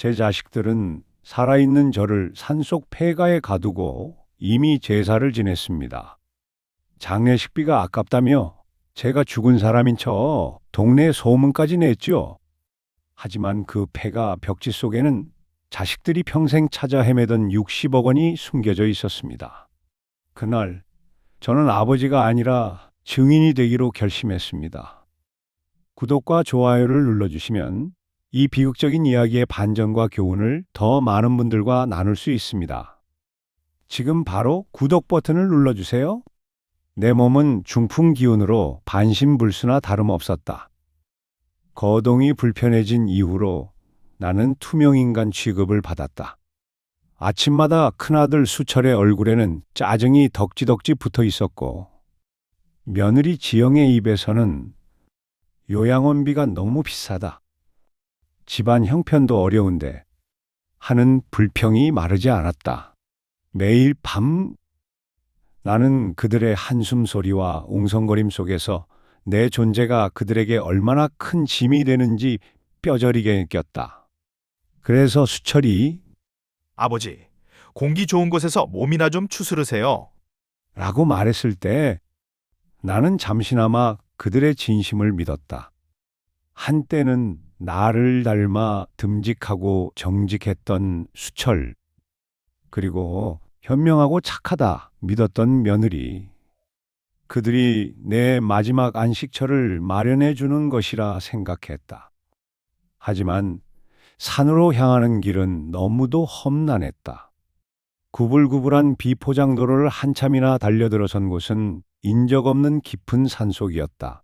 제 자식들은 살아있는 저를 산속 폐가에 가두고 이미 제사를 지냈습니다. 장례식비가 아깝다며 제가 죽은 사람인 척 동네 소문까지 냈죠. 하지만 그 폐가 벽지 속에는 자식들이 평생 찾아 헤매던 60억 원이 숨겨져 있었습니다. 그날 저는 아버지가 아니라 증인이 되기로 결심했습니다. 구독과 좋아요를 눌러주시면 이 비극적인 이야기의 반전과 교훈을 더 많은 분들과 나눌 수 있습니다. 지금 바로 구독 버튼을 눌러주세요. 내 몸은 중풍 기운으로 반신불수나 다름없었다. 거동이 불편해진 이후로 나는 투명인간 취급을 받았다. 아침마다 큰아들 수철의 얼굴에는 짜증이 덕지덕지 붙어 있었고, 며느리 지영의 입에서는 요양원비가 너무 비싸다, 집안 형편도 어려운데 하는 불평이 마르지 않았다. 매일 밤 나는 그들의 한숨 소리와 웅성거림 속에서 내 존재가 그들에게 얼마나 큰 짐이 되는지 뼈저리게 느꼈다. 그래서 수철이 아버지, 공기 좋은 곳에서 몸이나 좀 추스르세요. 라고 말했을 때 나는 잠시나마 그들의 진심을 믿었다. 한때는 나를 닮아 듬직하고 정직했던 수철, 그리고 현명하고 착하다 믿었던 며느리, 그들이 내 마지막 안식처를 마련해 주는 것이라 생각했다. 하지만 산으로 향하는 길은 너무도 험난했다. 구불구불한 비포장도로를 한참이나 달려들어선 곳은 인적 없는 깊은 산속이었다.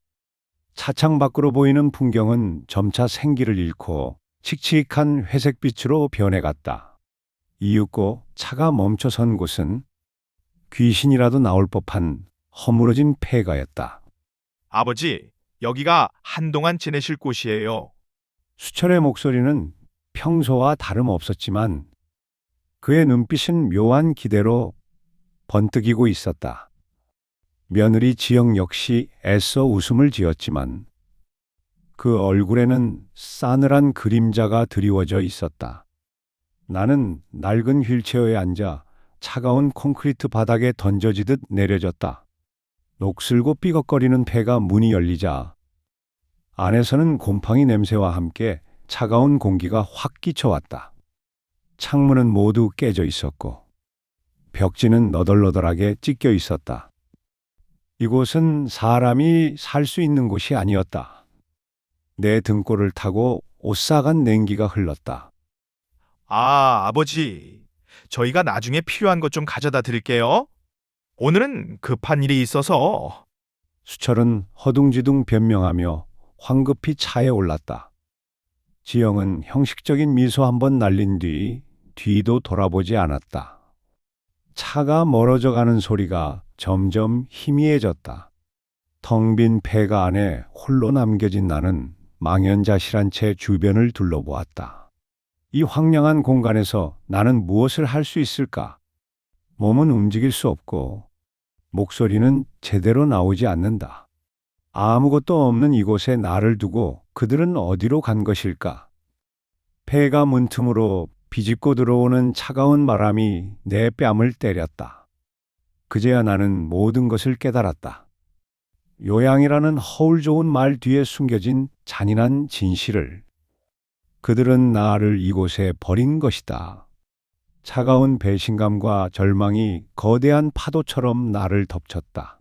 차창 밖으로 보이는 풍경은 점차 생기를 잃고 칙칙한 회색빛으로 변해갔다. 이윽고 차가 멈춰선 곳은 귀신이라도 나올 법한 허물어진 폐가였다. 아버지, 여기가 한동안 지내실 곳이에요. 수철의 목소리는 평소와 다름없었지만 그의 눈빛은 묘한 기대로 번뜩이고 있었다. 며느리 지영 역시 애써 웃음을 지었지만 그 얼굴에는 싸늘한 그림자가 드리워져 있었다. 나는 낡은 휠체어에 앉아 차가운 콘크리트 바닥에 던져지듯 내려졌다. 녹슬고 삐걱거리는 폐가 문이 열리자 안에서는 곰팡이 냄새와 함께 차가운 공기가 확 끼쳐왔다. 창문은 모두 깨져 있었고 벽지는 너덜너덜하게 찢겨 있었다. 이곳은 사람이 살 수 있는 곳이 아니었다. 내 등골을 타고 오싹한 냉기가 흘렀다. 아, 아버지, 저희가 나중에 필요한 것 좀 가져다 드릴게요. 오늘은 급한 일이 있어서. 수철은 허둥지둥 변명하며 황급히 차에 올랐다. 지영은 형식적인 미소 한번 날린 뒤 뒤도 돌아보지 않았다. 차가 멀어져 가는 소리가 점점 희미해졌다. 텅 빈 폐가 안에 홀로 남겨진 나는 망연자실한 채 주변을 둘러보았다. 이 황량한 공간에서 나는 무엇을 할 수 있을까? 몸은 움직일 수 없고 목소리는 제대로 나오지 않는다. 아무것도 없는 이곳에 나를 두고 그들은 어디로 간 것일까? 폐가 문틈으로 비집고 들어오는 차가운 바람이 내 뺨을 때렸다. 그제야 나는 모든 것을 깨달았다. 요양이라는 허울 좋은 말 뒤에 숨겨진 잔인한 진실을. 그들은 나를 이곳에 버린 것이다. 차가운 배신감과 절망이 거대한 파도처럼 나를 덮쳤다.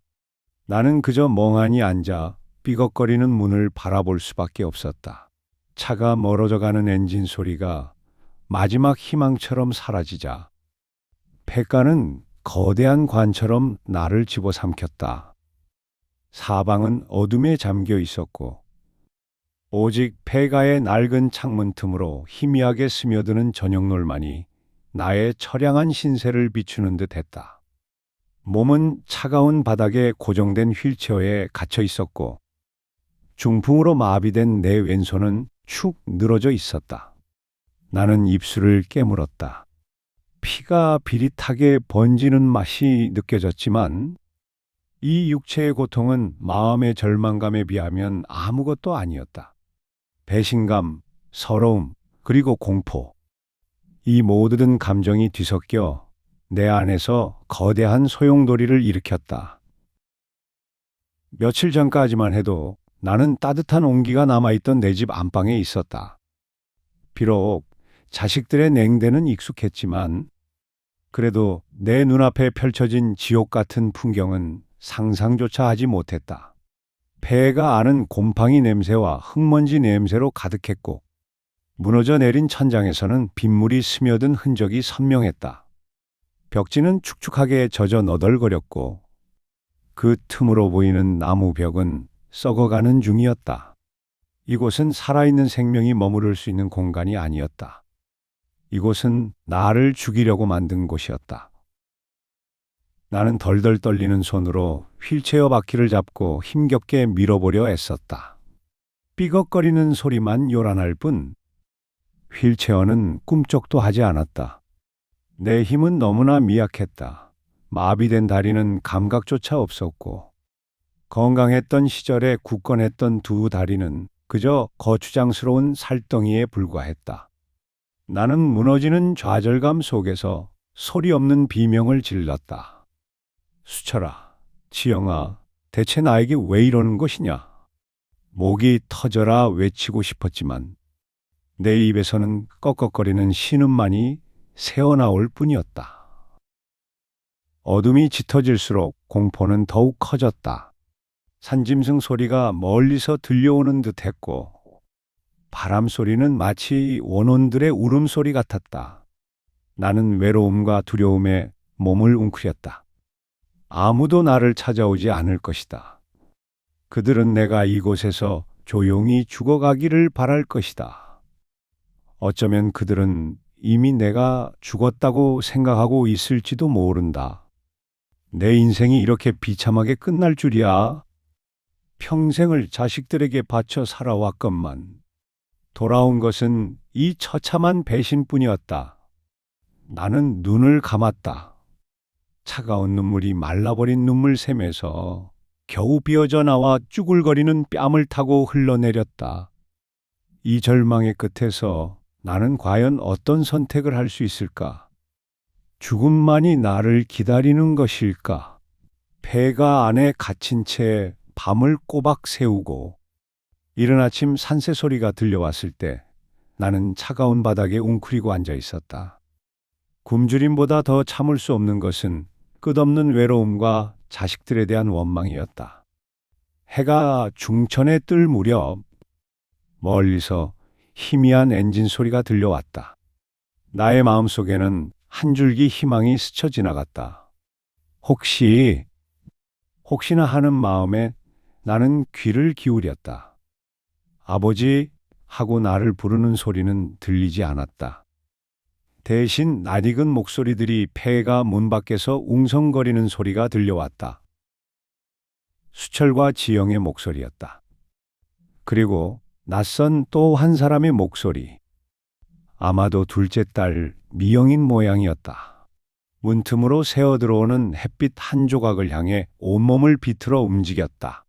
나는 그저 멍하니 앉아 삐걱거리는 문을 바라볼 수밖에 없었다. 차가 멀어져 가는 엔진 소리가 마지막 희망처럼 사라지자 폐가는 거대한 관처럼 나를 집어삼켰다. 사방은 어둠에 잠겨 있었고 오직 폐가의 낡은 창문 틈으로 희미하게 스며드는 저녁놀만이 나의 처량한 신세를 비추는 듯 했다. 몸은 차가운 바닥에 고정된 휠체어에 갇혀 있었고 중풍으로 마비된 내 왼손은 축 늘어져 있었다. 나는 입술을 깨물었다. 피가 비릿하게 번지는 맛이 느껴졌지만 이 육체의 고통은 마음의 절망감에 비하면 아무것도 아니었다. 배신감, 서러움, 그리고 공포. 이 모든 감정이 뒤섞여 내 안에서 거대한 소용돌이를 일으켰다. 며칠 전까지만 해도 나는 따뜻한 온기가 남아있던 내 집 안방에 있었다. 비록 자식들의 냉대는 익숙했지만 그래도 내 눈앞에 펼쳐진 지옥 같은 풍경은 상상조차 하지 못했다. 폐가 아는 곰팡이 냄새와 흙먼지 냄새로 가득했고 무너져 내린 천장에서는 빗물이 스며든 흔적이 선명했다. 벽지는 축축하게 젖어 너덜거렸고 그 틈으로 보이는 나무 벽은 썩어가는 중이었다. 이곳은 살아있는 생명이 머무를 수 있는 공간이 아니었다. 이곳은 나를 죽이려고 만든 곳이었다. 나는 덜덜 떨리는 손으로 휠체어 바퀴를 잡고 힘겹게 밀어보려 애썼다. 삐걱거리는 소리만 요란할 뿐 휠체어는 꿈쩍도 하지 않았다. 내 힘은 너무나 미약했다. 마비된 다리는 감각조차 없었고 건강했던 시절에 굳건했던 두 다리는 그저 거추장스러운 살덩이에 불과했다. 나는 무너지는 좌절감 속에서 소리 없는 비명을 질렀다. 수철아, 지영아, 대체 나에게 왜 이러는 것이냐? 목이 터져라 외치고 싶었지만 내 입에서는 꺽꺽거리는 신음만이 새어나올 뿐이었다. 어둠이 짙어질수록 공포는 더욱 커졌다. 산짐승 소리가 멀리서 들려오는 듯했고 바람 소리는 마치 원혼들의 울음소리 같았다. 나는 외로움과 두려움에 몸을 웅크렸다. 아무도 나를 찾아오지 않을 것이다. 그들은 내가 이곳에서 조용히 죽어가기를 바랄 것이다. 어쩌면 그들은 이미 내가 죽었다고 생각하고 있을지도 모른다. 내 인생이 이렇게 비참하게 끝날 줄이야. 평생을 자식들에게 바쳐 살아왔건만 돌아온 것은 이 처참한 배신뿐이었다. 나는 눈을 감았다. 차가운 눈물이 말라버린 눈물샘에서 겨우 비어져 나와 쭈글거리는 뺨을 타고 흘러내렸다. 이 절망의 끝에서 나는 과연 어떤 선택을 할 수 있을까? 죽음만이 나를 기다리는 것일까? 폐가 안에 갇힌 채 밤을 꼬박 새우고 이른 아침 산새 소리가 들려왔을 때 나는 차가운 바닥에 웅크리고 앉아 있었다. 굶주림보다 더 참을 수 없는 것은 끝없는 외로움과 자식들에 대한 원망이었다. 해가 중천에 뜰 무렵 멀리서 희미한 엔진 소리가 들려왔다. 나의 마음속에는 한 줄기 희망이 스쳐 지나갔다. 혹시나 하는 마음에 나는 귀를 기울였다. 아버지 하고 나를 부르는 소리는 들리지 않았다. 대신 낯익은 목소리들이 폐가 문 밖에서 웅성거리는 소리가 들려왔다. 수철과 지영의 목소리였다. 그리고 낯선 또 한 사람의 목소리. 아마도 둘째 딸 미영인 모양이었다. 문틈으로 새어 들어오는 햇빛 한 조각을 향해 온몸을 비틀어 움직였다.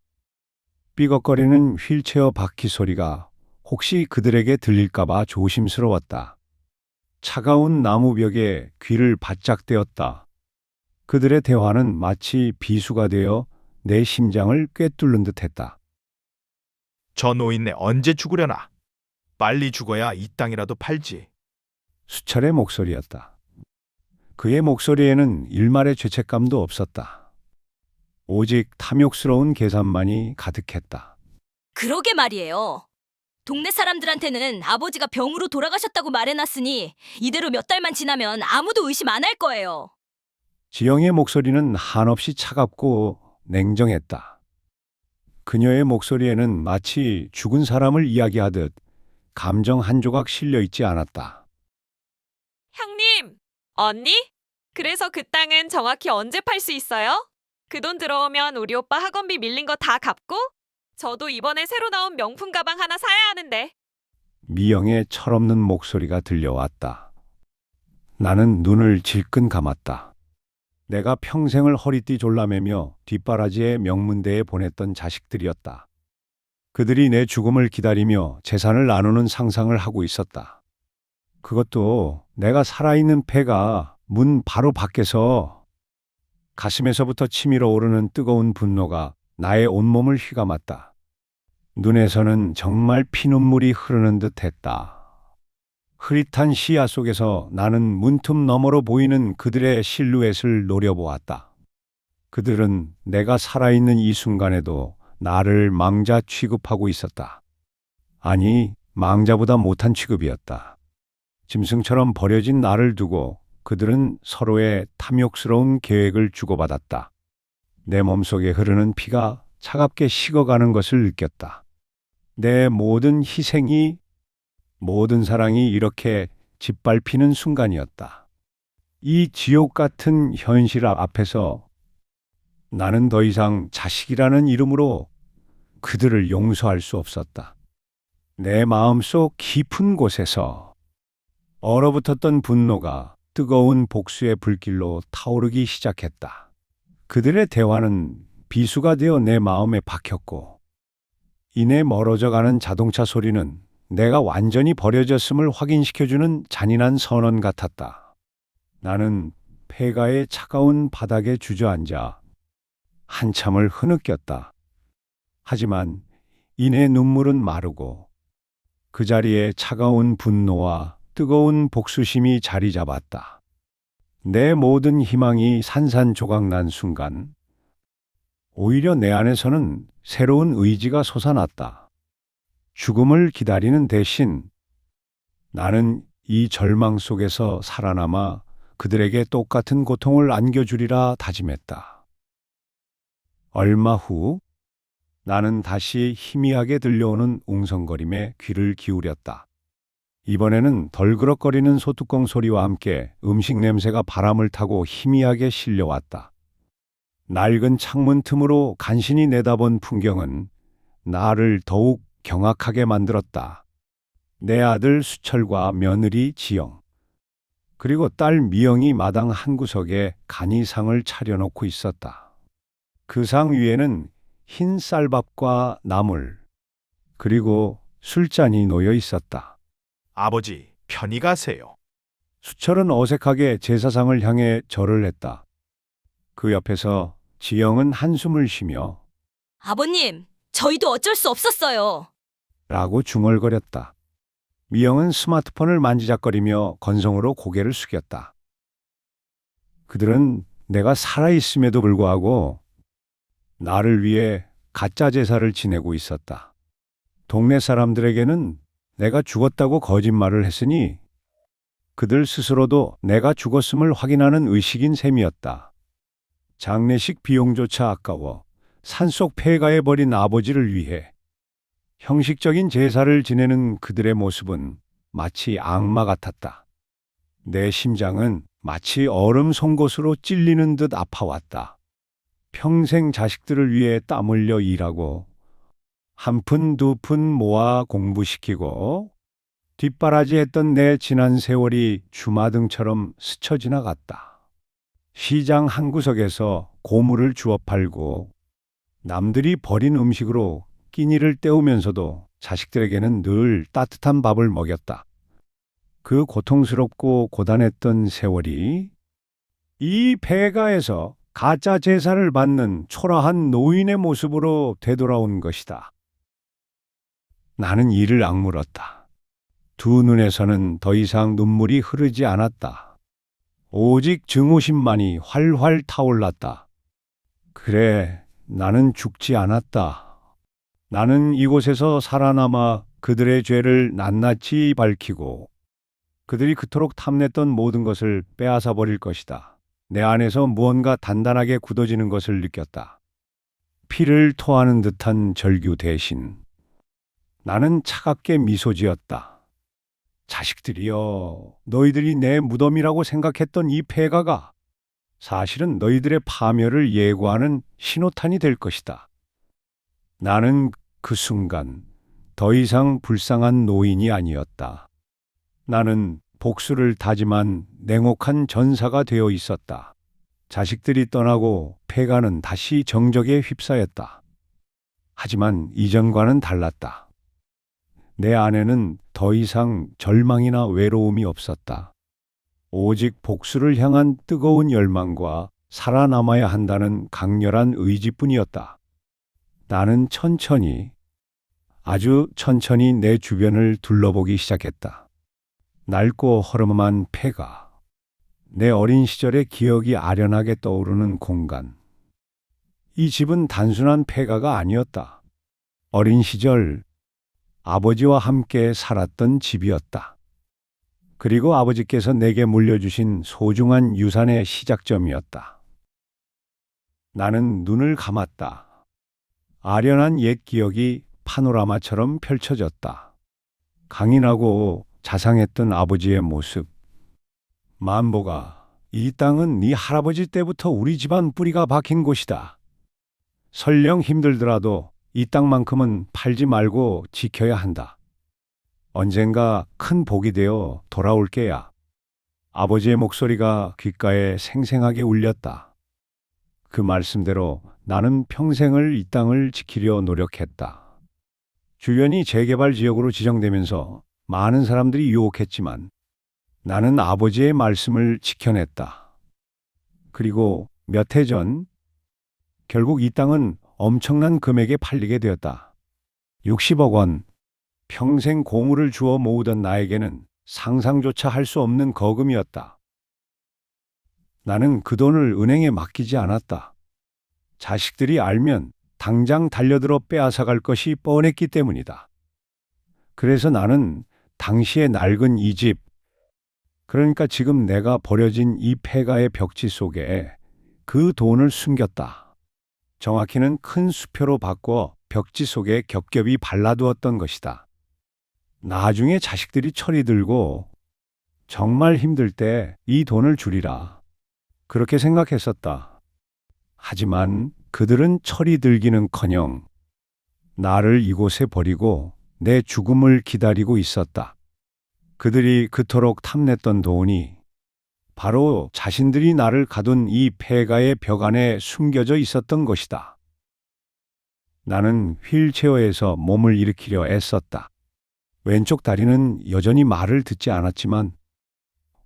삐걱거리는 휠체어 바퀴 소리가 혹시 그들에게 들릴까봐 조심스러웠다. 차가운 나무벽에 귀를 바짝 대었다. 그들의 대화는 마치 비수가 되어 내 심장을 꿰뚫는 듯했다. 저 노인네 언제 죽으려나? 빨리 죽어야 이 땅이라도 팔지. 수철의 목소리였다. 그의 목소리에는 일말의 죄책감도 없었다. 오직 탐욕스러운 계산만이 가득했다. 그러게 말이에요. 동네 사람들한테는 아버지가 병으로 돌아가셨다고 말해놨으니 이대로 몇 달만 지나면 아무도 의심 안 할 거예요. 지영의 목소리는 한없이 차갑고 냉정했다. 그녀의 목소리에는 마치 죽은 사람을 이야기하듯 감정 한 조각 실려 있지 않았다. 형님, 언니? 그래서 그 땅은 정확히 언제 팔 수 있어요? 그 돈 들어오면 우리 오빠 학원비 밀린 거 다 갚고 저도 이번에 새로 나온 명품 가방 하나 사야 하는데. 미영의 철없는 목소리가 들려왔다. 나는 눈을 질끈 감았다. 내가 평생을 허리띠 졸라매며 뒷바라지에 명문대에 보냈던 자식들이었다. 그들이 내 죽음을 기다리며 재산을 나누는 상상을 하고 있었다. 그것도 내가 살아있는 폐가 문 바로 밖에서 가슴에서부터 치밀어 오르는 뜨거운 분노가 나의 온몸을 휘감았다. 눈에서는 정말 피눈물이 흐르는 듯 했다. 흐릿한 시야 속에서 나는 문틈 너머로 보이는 그들의 실루엣을 노려보았다. 그들은 내가 살아있는 이 순간에도 나를 망자 취급하고 있었다. 아니, 망자보다 못한 취급이었다. 짐승처럼 버려진 나를 두고 그들은 서로의 탐욕스러운 계획을 주고받았다. 내 몸속에 흐르는 피가 차갑게 식어가는 것을 느꼈다. 내 모든 희생이, 모든 사랑이 이렇게 짓밟히는 순간이었다. 이 지옥 같은 현실 앞에서 나는 더 이상 자식이라는 이름으로 그들을 용서할 수 없었다. 내 마음속 깊은 곳에서 얼어붙었던 분노가 뜨거운 복수의 불길로 타오르기 시작했다. 그들의 대화는 비수가 되어 내 마음에 박혔고, 이내 멀어져가는 자동차 소리는 내가 완전히 버려졌음을 확인시켜주는 잔인한 선언 같았다. 나는 폐가의 차가운 바닥에 주저앉아 한참을 흐느꼈다. 하지만 이내 눈물은 마르고 그 자리에 차가운 분노와 뜨거운 복수심이 자리 잡았다. 내 모든 희망이 산산조각난 순간, 오히려 내 안에서는 새로운 의지가 솟아났다. 죽음을 기다리는 대신 나는 이 절망 속에서 살아남아 그들에게 똑같은 고통을 안겨주리라 다짐했다. 얼마 후 나는 다시 희미하게 들려오는 웅성거림에 귀를 기울였다. 이번에는 덜그럭거리는 소뚜껑 소리와 함께 음식 냄새가 바람을 타고 희미하게 실려왔다. 낡은 창문 틈으로 간신히 내다본 풍경은 나를 더욱 경악하게 만들었다. 내 아들 수철과 며느리 지영, 그리고 딸 미영이 마당 한구석에 간이 상을 차려놓고 있었다. 그 상 위에는 흰 쌀밥과 나물, 그리고 술잔이 놓여 있었다. 아버지, 편히 가세요. 수철은 어색하게 제사상을 향해 절을 했다. 그 옆에서 지영은 한숨을 쉬며 아버님, 저희도 어쩔 수 없었어요. 라고 중얼거렸다. 미영은 스마트폰을 만지작거리며 건성으로 고개를 숙였다. 그들은 내가 살아있음에도 불구하고 나를 위해 가짜 제사를 지내고 있었다. 동네 사람들에게는 내가 죽었다고 거짓말을 했으니 그들 스스로도 내가 죽었음을 확인하는 의식인 셈이었다. 장례식 비용조차 아까워 산속 폐가에 버린 아버지를 위해 형식적인 제사를 지내는 그들의 모습은 마치 악마 같았다. 내 심장은 마치 얼음 송곳으로 찔리는 듯 아파왔다. 평생 자식들을 위해 땀 흘려 일하고 한 푼 두 푼 모아 공부시키고 뒷바라지했던 내 지난 세월이 주마등처럼 스쳐 지나갔다. 시장 한구석에서 고물을 주워 팔고 남들이 버린 음식으로 끼니를 때우면서도 자식들에게는 늘 따뜻한 밥을 먹였다. 그 고통스럽고 고단했던 세월이 이 폐가에서 가짜 제사를 받는 초라한 노인의 모습으로 되돌아온 것이다. 나는 이를 악물었다. 두 눈에서는 더 이상 눈물이 흐르지 않았다. 오직 증오심만이 활활 타올랐다. 그래, 나는 죽지 않았다. 나는 이곳에서 살아남아 그들의 죄를 낱낱이 밝히고 그들이 그토록 탐냈던 모든 것을 빼앗아 버릴 것이다. 내 안에서 무언가 단단하게 굳어지는 것을 느꼈다. 피를 토하는 듯한 절규 대신 나는 차갑게 미소 지었다. 자식들이여, 너희들이 내 무덤이라고 생각했던 이 폐가가 사실은 너희들의 파멸을 예고하는 신호탄이 될 것이다. 나는 그 순간 더 이상 불쌍한 노인이 아니었다. 나는 복수를 다짐한 냉혹한 전사가 되어 있었다. 자식들이 떠나고 폐가는 다시 정적에 휩싸였다. 하지만 이전과는 달랐다. 내 안에는 더 이상 절망이나 외로움이 없었다. 오직 복수를 향한 뜨거운 열망과 살아남아야 한다는 강렬한 의지뿐이었다. 나는 천천히, 아주 천천히 내 주변을 둘러보기 시작했다. 낡고 허름한 폐가, 내 어린 시절의 기억이 아련하게 떠오르는 공간. 이 집은 단순한 폐가가 아니었다. 어린 시절 아버지와 함께 살았던 집이었다. 그리고 아버지께서 내게 물려주신 소중한 유산의 시작점이었다. 나는 눈을 감았다. 아련한 옛 기억이 파노라마처럼 펼쳐졌다. 강인하고 자상했던 아버지의 모습. 만보가, 이 땅은 네 할아버지 때부터 우리 집안 뿌리가 박힌 곳이다. 설령 힘들더라도 이 땅만큼은 팔지 말고 지켜야 한다. 언젠가 큰 복이 되어 돌아올 게야. 아버지의 목소리가 귓가에 생생하게 울렸다. 그 말씀대로 나는 평생을 이 땅을 지키려 노력했다. 주변이 재개발 지역으로 지정되면서 많은 사람들이 유혹했지만 나는 아버지의 말씀을 지켜냈다. 그리고 몇 해 전 결국 이 땅은 엄청난 금액에 팔리게 되었다. 60억 원. 평생 고물을 주워 모으던 나에게는 상상조차 할 수 없는 거금이었다. 나는 그 돈을 은행에 맡기지 않았다. 자식들이 알면 당장 달려들어 빼앗아갈 것이 뻔했기 때문이다. 그래서 나는 당시의 낡은 이 집, 그러니까 지금 내가 버려진 이 폐가의 벽지 속에 그 돈을 숨겼다. 정확히는 큰 수표로 바꿔 벽지 속에 겹겹이 발라두었던 것이다. 나중에 자식들이 철이 들고 정말 힘들 때 이 돈을 주리라. 그렇게 생각했었다. 하지만 그들은 철이 들기는커녕 나를 이곳에 버리고 내 죽음을 기다리고 있었다. 그들이 그토록 탐냈던 돈이 바로 자신들이 나를 가둔 이 폐가의 벽 안에 숨겨져 있었던 것이다. 나는 휠체어에서 몸을 일으키려 애썼다. 왼쪽 다리는 여전히 말을 듣지 않았지만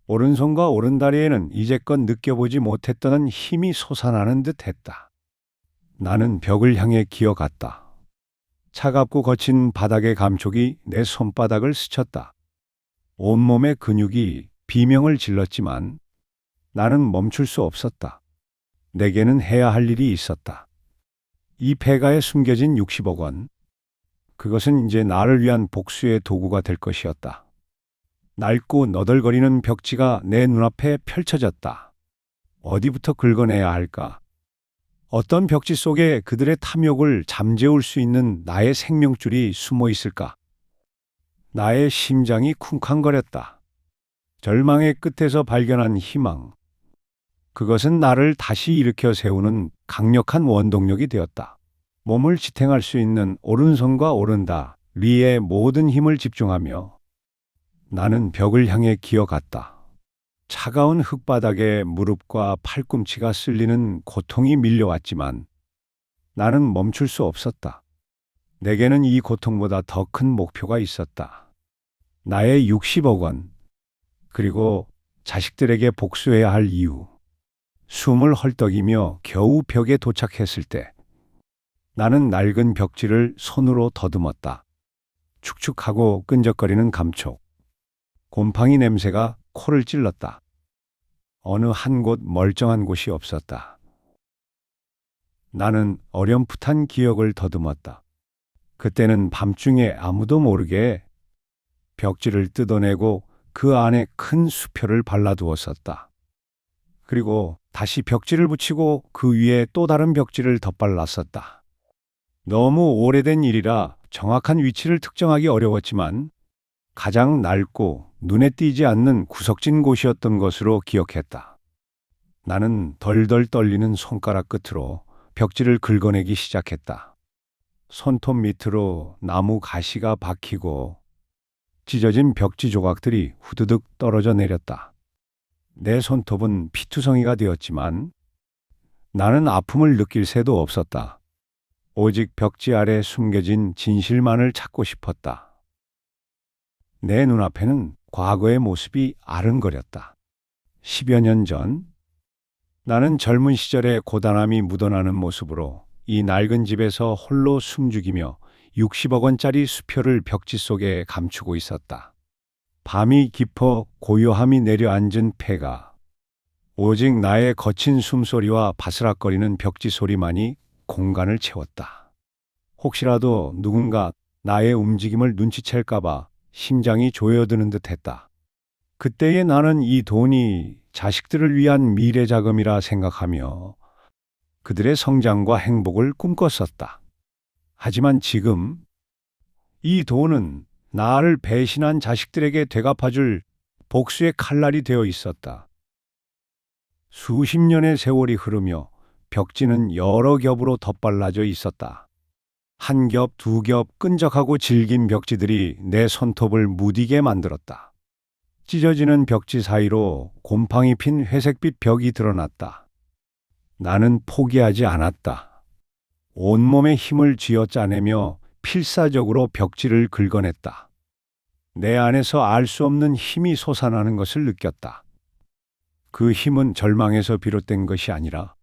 오른손과 오른다리에는 이제껏 느껴보지 못했던 힘이 솟아나는 듯 했다. 나는 벽을 향해 기어갔다. 차갑고 거친 바닥의 감촉이 내 손바닥을 스쳤다. 온몸의 근육이 비명을 질렀지만 나는 멈출 수 없었다. 내게는 해야 할 일이 있었다. 이 폐가에 숨겨진 60억 원. 그것은 이제 나를 위한 복수의 도구가 될 것이었다. 낡고 너덜거리는 벽지가 내 눈앞에 펼쳐졌다. 어디부터 긁어내야 할까? 어떤 벽지 속에 그들의 탐욕을 잠재울 수 있는 나의 생명줄이 숨어 있을까? 나의 심장이 쿵쾅거렸다. 절망의 끝에서 발견한 희망. 그것은 나를 다시 일으켜 세우는 강력한 원동력이 되었다. 몸을 지탱할 수 있는 오른손과 오른다리에 모든 힘을 집중하며 나는 벽을 향해 기어갔다. 차가운 흙바닥에 무릎과 팔꿈치가 쓸리는 고통이 밀려왔지만 나는 멈출 수 없었다. 내게는 이 고통보다 더 큰 목표가 있었다. 나의 60억 원, 그리고 자식들에게 복수해야 할 이유. 숨을 헐떡이며 겨우 벽에 도착했을 때 나는 낡은 벽지를 손으로 더듬었다. 축축하고 끈적거리는 감촉. 곰팡이 냄새가 코를 찔렀다. 어느 한 곳 멀쩡한 곳이 없었다. 나는 어렴풋한 기억을 더듬었다. 그때는 밤중에 아무도 모르게 벽지를 뜯어내고 그 안에 큰 수표를 발라두었었다. 그리고 다시 벽지를 붙이고 그 위에 또 다른 벽지를 덧발랐었다. 너무 오래된 일이라 정확한 위치를 특정하기 어려웠지만 가장 낡고 눈에 띄지 않는 구석진 곳이었던 것으로 기억했다. 나는 덜덜 떨리는 손가락 끝으로 벽지를 긁어내기 시작했다. 손톱 밑으로 나무 가시가 박히고 찢어진 벽지 조각들이 후두둑 떨어져 내렸다. 내 손톱은 피투성이가 되었지만 나는 아픔을 느낄 새도 없었다. 오직 벽지 아래 숨겨진 진실만을 찾고 싶었다. 내 눈앞에는 과거의 모습이 아른거렸다. 10여 년 전, 나는 젊은 시절의 고단함이 묻어나는 모습으로 이 낡은 집에서 홀로 숨죽이며 60억 원짜리 수표를 벽지 속에 감추고 있었다. 밤이 깊어 고요함이 내려앉은 폐가 오직 나의 거친 숨소리와 바스락거리는 벽지 소리만이 공간을 채웠다. 혹시라도 누군가 나의 움직임을 눈치챌까봐 심장이 조여드는 듯 했다. 그때의 나는 이 돈이 자식들을 위한 미래 자금이라 생각하며 그들의 성장과 행복을 꿈꿨었다. 하지만 지금 이 돈은 나를 배신한 자식들에게 되갚아줄 복수의 칼날이 되어 있었다. 수십 년의 세월이 흐르며 벽지는 여러 겹으로 덧발라져 있었다. 한 겹, 두 겹 끈적하고 질긴 벽지들이 내 손톱을 무디게 만들었다. 찢어지는 벽지 사이로 곰팡이 핀 회색빛 벽이 드러났다. 나는 포기하지 않았다. 온몸에 힘을 쥐어짜내며 필사적으로 벽지를 긁어냈다. 내 안에서 알 수 없는 힘이 솟아나는 것을 느꼈다. 그 힘은 절망에서 비롯된 것이 아니라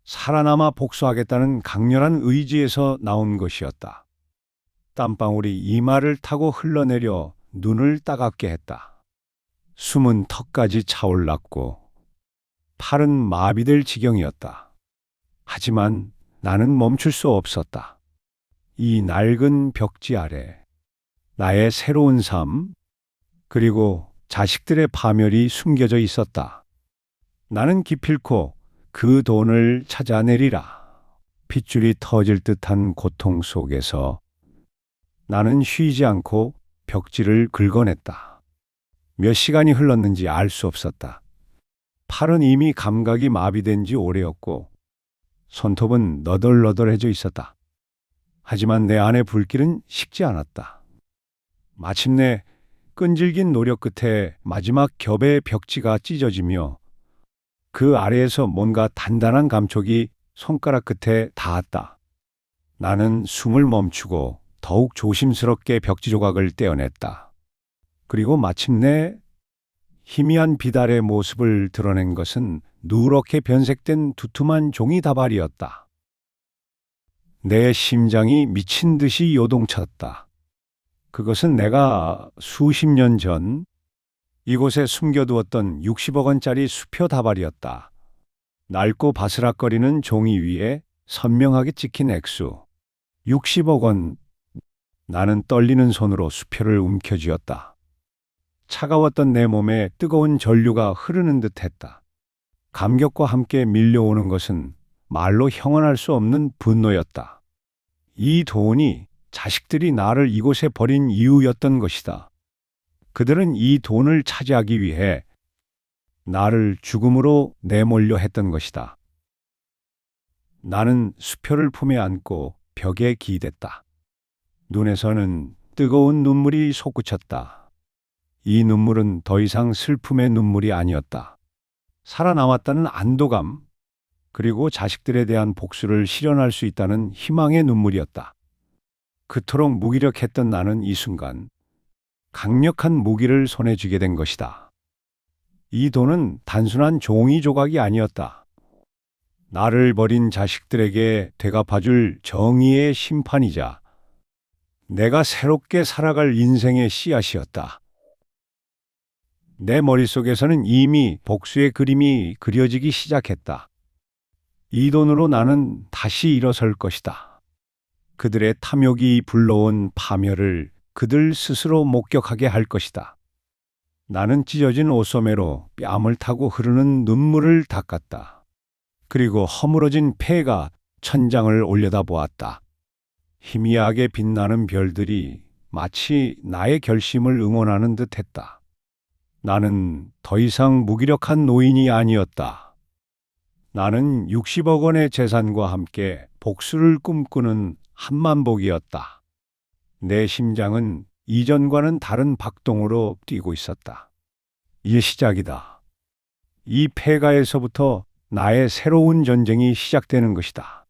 살아남아 복수하겠다는 강렬한 의지에서 나온 것이었다. 땀방울이 이마를 타고 흘러내려 눈을 따갑게 했다. 숨은 턱까지 차올랐고 팔은 마비될 지경이었다. 하지만 나는 멈출 수 없었다. 이 낡은 벽지 아래 나의 새로운 삶, 그리고 자식들의 파멸이 숨겨져 있었다. 나는 기필코 그 돈을 찾아내리라. 핏줄이 터질 듯한 고통 속에서 나는 쉬지 않고 벽지를 긁어냈다. 몇 시간이 흘렀는지 알 수 없었다. 팔은 이미 감각이 마비된 지 오래였고 손톱은 너덜너덜해져 있었다. 하지만 내 안의 불길은 식지 않았다. 마침내 끈질긴 노력 끝에 마지막 겹의 벽지가 찢어지며 그 아래에서 뭔가 단단한 감촉이 손가락 끝에 닿았다. 나는 숨을 멈추고 더욱 조심스럽게 벽지 조각을 떼어냈다. 그리고 마침내 희미한 빛 아래 모습을 드러낸 것은 누렇게 변색된 두툼한 종이 다발이었다. 내 심장이 미친 듯이 요동쳤다. 그것은 내가 수십 년 전 이곳에 숨겨두었던 60억 원짜리 수표 다발이었다. 낡고 바스락거리는 종이 위에 선명하게 찍힌 액수. 60억 원. 나는 떨리는 손으로 수표를 움켜쥐었다. 차가웠던 내 몸에 뜨거운 전류가 흐르는 듯 했다. 감격과 함께 밀려오는 것은 말로 형언할 수 없는 분노였다. 이 돈이 자식들이 나를 이곳에 버린 이유였던 것이다. 그들은 이 돈을 차지하기 위해 나를 죽음으로 내몰려 했던 것이다. 나는 수표를 품에 안고 벽에 기댔다. 눈에서는 뜨거운 눈물이 솟구쳤다. 이 눈물은 더 이상 슬픔의 눈물이 아니었다. 살아남았다는 안도감, 그리고 자식들에 대한 복수를 실현할 수 있다는 희망의 눈물이었다. 그토록 무기력했던 나는 이 순간 강력한 무기를 손에 쥐게 된 것이다. 이 돈은 단순한 종이 조각이 아니었다. 나를 버린 자식들에게 되갚아줄 정의의 심판이자 내가 새롭게 살아갈 인생의 씨앗이었다. 내 머릿속에서는 이미 복수의 그림이 그려지기 시작했다. 이 돈으로 나는 다시 일어설 것이다. 그들의 탐욕이 불러온 파멸을 그들 스스로 목격하게 할 것이다. 나는 찢어진 옷소매로 뺨을 타고 흐르는 눈물을 닦았다. 그리고 허물어진 폐가 천장을 올려다보았다. 희미하게 빛나는 별들이 마치 나의 결심을 응원하는 듯했다. 나는 더 이상 무기력한 노인이 아니었다. 나는 60억 원의 재산과 함께 복수를 꿈꾸는 한만복이었다. 내 심장은 이전과는 다른 박동으로 뛰고 있었다. 이제 시작이다. 이 폐가에서부터 나의 새로운 전쟁이 시작되는 것이다.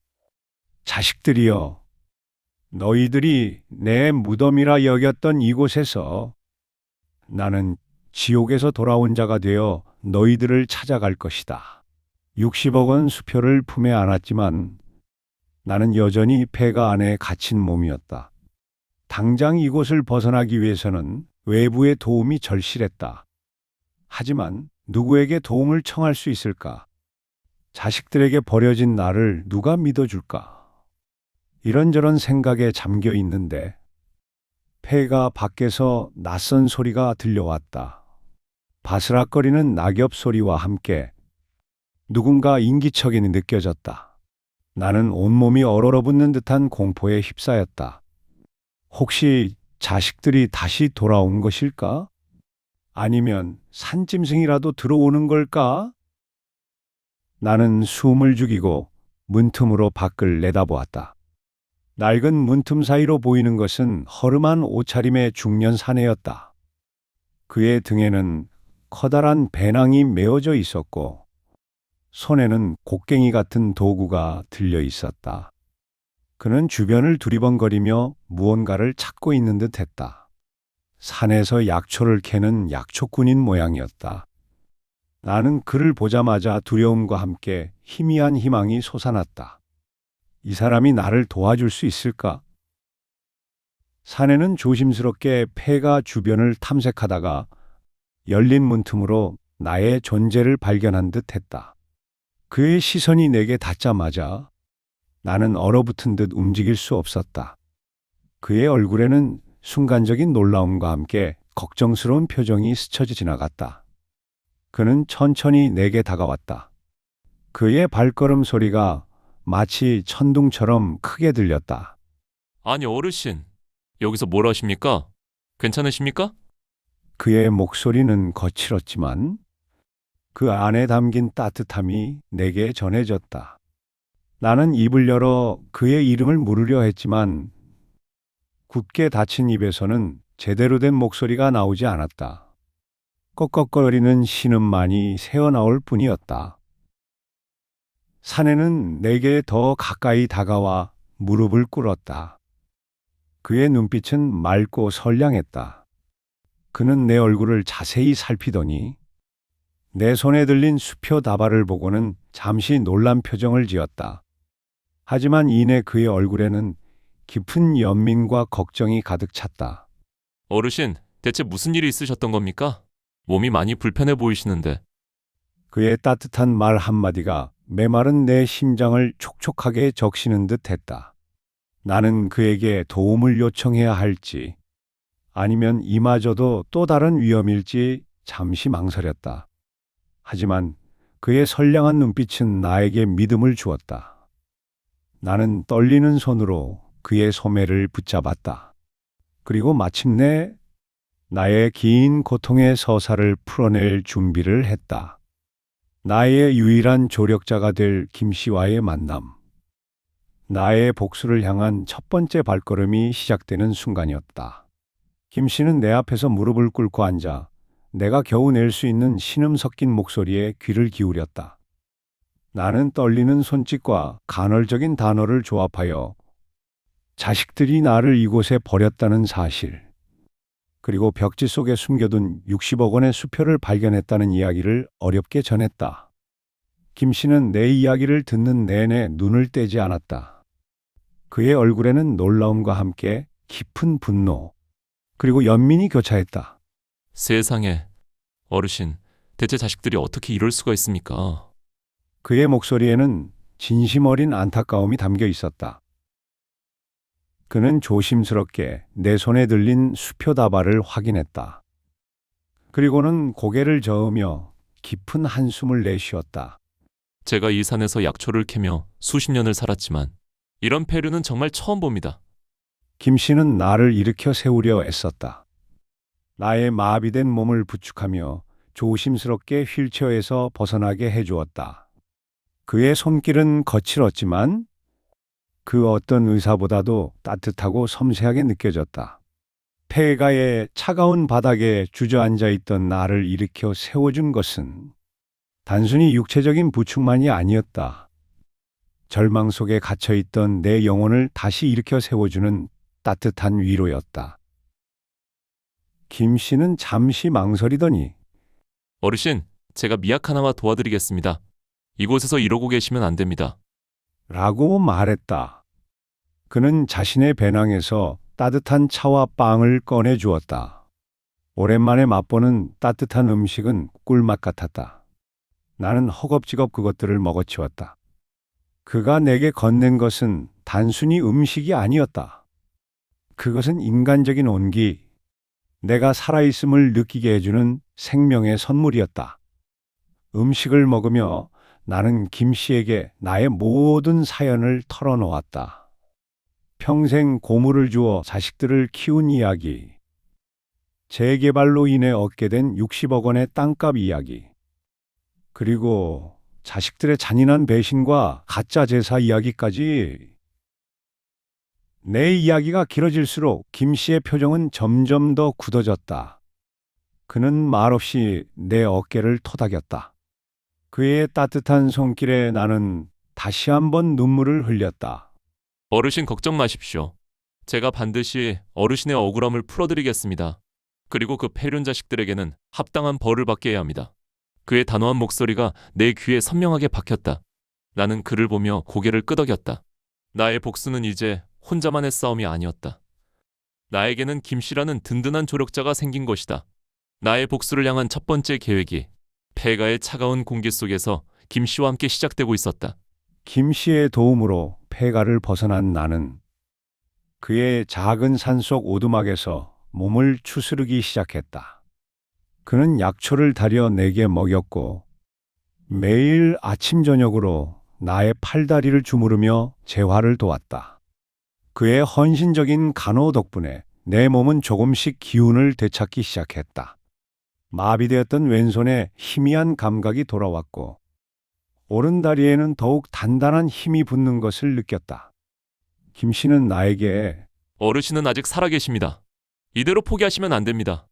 자식들이여, 너희들이 내 무덤이라 여겼던 이곳에서 나는 지옥에서 돌아온 자가 되어 너희들을 찾아갈 것이다. 60억 원 수표를 품에 안았지만 나는 여전히 폐가 안에 갇힌 몸이었다. 당장 이곳을 벗어나기 위해서는 외부의 도움이 절실했다. 하지만 누구에게 도움을 청할 수 있을까? 자식들에게 버려진 나를 누가 믿어줄까? 이런저런 생각에 잠겨 있는데 폐가 밖에서 낯선 소리가 들려왔다. 바스락거리는 낙엽 소리와 함께 누군가 인기척이 느껴졌다. 나는 온몸이 얼얼어붙는 듯한 공포에 휩싸였다. 혹시 자식들이 다시 돌아온 것일까? 아니면 산짐승이라도 들어오는 걸까? 나는 숨을 죽이고 문틈으로 밖을 내다보았다. 낡은 문틈 사이로 보이는 것은 허름한 옷차림의 중년 사내였다. 그의 등에는 커다란 배낭이 메어져 있었고 손에는 곡괭이 같은 도구가 들려 있었다. 그는 주변을 두리번거리며 무언가를 찾고 있는 듯 했다. 산에서 약초를 캐는 약초꾼인 모양이었다. 나는 그를 보자마자 두려움과 함께 희미한 희망이 솟아났다. 이 사람이 나를 도와줄 수 있을까? 사내는 조심스럽게 폐가 주변을 탐색하다가 열린 문틈으로 나의 존재를 발견한 듯 했다. 그의 시선이 내게 닿자마자 나는 얼어붙은 듯 움직일 수 없었다. 그의 얼굴에는 순간적인 놀라움과 함께 걱정스러운 표정이 스쳐 지나갔다. 그는 천천히 내게 다가왔다. 그의 발걸음 소리가 마치 천둥처럼 크게 들렸다. 아니 어르신, 여기서 뭘 하십니까? 괜찮으십니까? 그의 목소리는 거칠었지만 그 안에 담긴 따뜻함이 내게 전해졌다. 나는 입을 열어 그의 이름을 물으려 했지만 굳게 닫힌 입에서는 제대로 된 목소리가 나오지 않았다. 꺽꺽거리는 신음만이 새어나올 뿐이었다. 사내는 내게 더 가까이 다가와 무릎을 꿇었다. 그의 눈빛은 맑고 선량했다. 그는 내 얼굴을 자세히 살피더니 내 손에 들린 수표 다발을 보고는 잠시 놀란 표정을 지었다. 하지만 이내 그의 얼굴에는 깊은 연민과 걱정이 가득 찼다. 어르신, 대체 무슨 일이 있으셨던 겁니까? 몸이 많이 불편해 보이시는데. 그의 따뜻한 말 한마디가 메마른 내 심장을 촉촉하게 적시는 듯 했다. 나는 그에게 도움을 요청해야 할지 아니면 이마저도 또 다른 위험일지 잠시 망설였다. 하지만 그의 선량한 눈빛은 나에게 믿음을 주었다. 나는 떨리는 손으로 그의 소매를 붙잡았다. 그리고 마침내 나의 긴 고통의 서사를 풀어낼 준비를 했다. 나의 유일한 조력자가 될 김 씨와의 만남. 나의 복수를 향한 첫 번째 발걸음이 시작되는 순간이었다. 김 씨는 내 앞에서 무릎을 꿇고 앉아 내가 겨우 낼 수 있는 신음 섞인 목소리에 귀를 기울였다. 나는 떨리는 손짓과 간헐적인 단어를 조합하여 자식들이 나를 이곳에 버렸다는 사실, 그리고 벽지 속에 숨겨둔 60억 원의 수표를 발견했다는 이야기를 어렵게 전했다. 김 씨는 내 이야기를 듣는 내내 눈을 떼지 않았다. 그의 얼굴에는 놀라움과 함께 깊은 분노, 그리고 연민이 교차했다. 세상에, 어르신, 대체 자식들이 어떻게 이럴 수가 있습니까? 그의 목소리에는 진심 어린 안타까움이 담겨 있었다. 그는 조심스럽게 내 손에 들린 수표 다발을 확인했다. 그리고는 고개를 저으며 깊은 한숨을 내쉬었다. 제가 이 산에서 약초를 캐며 수십 년을 살았지만 이런 폐류는 정말 처음 봅니다. 김 씨는 나를 일으켜 세우려 애썼다. 나의 마비된 몸을 부축하며 조심스럽게 휠체어에서 벗어나게 해주었다. 그의 손길은 거칠었지만 그 어떤 의사보다도 따뜻하고 섬세하게 느껴졌다. 폐가의 차가운 바닥에 주저앉아 있던 나를 일으켜 세워준 것은 단순히 육체적인 부축만이 아니었다. 절망 속에 갇혀있던 내 영혼을 다시 일으켜 세워주는 따뜻한 위로였다. 김 씨는 잠시 망설이더니 어르신, 제가 미약 하나마 도와드리겠습니다. 이곳에서 이러고 계시면 안 됩니다. 라고 말했다. 그는 자신의 배낭에서 따뜻한 차와 빵을 꺼내 주었다. 오랜만에 맛보는 따뜻한 음식은 꿀맛 같았다. 나는 허겁지겁 그것들을 먹어치웠다. 그가 내게 건넨 것은 단순히 음식이 아니었다. 그것은 인간적인 온기, 내가 살아있음을 느끼게 해주는 생명의 선물이었다. 음식을 먹으며 나는 김 씨에게 나의 모든 사연을 털어놓았다. 평생 고물을 주어 자식들을 키운 이야기, 재개발로 인해 얻게 된 60억 원의 땅값 이야기, 그리고 자식들의 잔인한 배신과 가짜 제사 이야기까지. 내 이야기가 길어질수록 김 씨의 표정은 점점 더 굳어졌다. 그는 말없이 내 어깨를 토닥였다. 그의 따뜻한 손길에 나는 다시 한번 눈물을 흘렸다. 어르신 걱정 마십시오. 제가 반드시 어르신의 억울함을 풀어드리겠습니다. 그리고 그 폐륜 자식들에게는 합당한 벌을 받게 해야 합니다. 그의 단호한 목소리가 내 귀에 선명하게 박혔다. 나는 그를 보며 고개를 끄덕였다. 나의 복수는 이제 혼자만의 싸움이 아니었다. 나에게는 김 씨라는 든든한 조력자가 생긴 것이다. 나의 복수를 향한 첫 번째 계획이 폐가의 차가운 공기 속에서 김 씨와 함께 시작되고 있었다. 김 씨의 도움으로 폐가를 벗어난 나는 그의 작은 산속 오두막에서 몸을 추스르기 시작했다. 그는 약초를 다려 내게 먹였고 매일 아침 저녁으로 나의 팔다리를 주무르며 재활을 도왔다. 그의 헌신적인 간호 덕분에 내 몸은 조금씩 기운을 되찾기 시작했다. 마비되었던 왼손에 희미한 감각이 돌아왔고 오른다리에는 더욱 단단한 힘이 붙는 것을 느꼈다. 김 씨는 나에게 어르신은 아직 살아계십니다. 이대로 포기하시면 안 됩니다.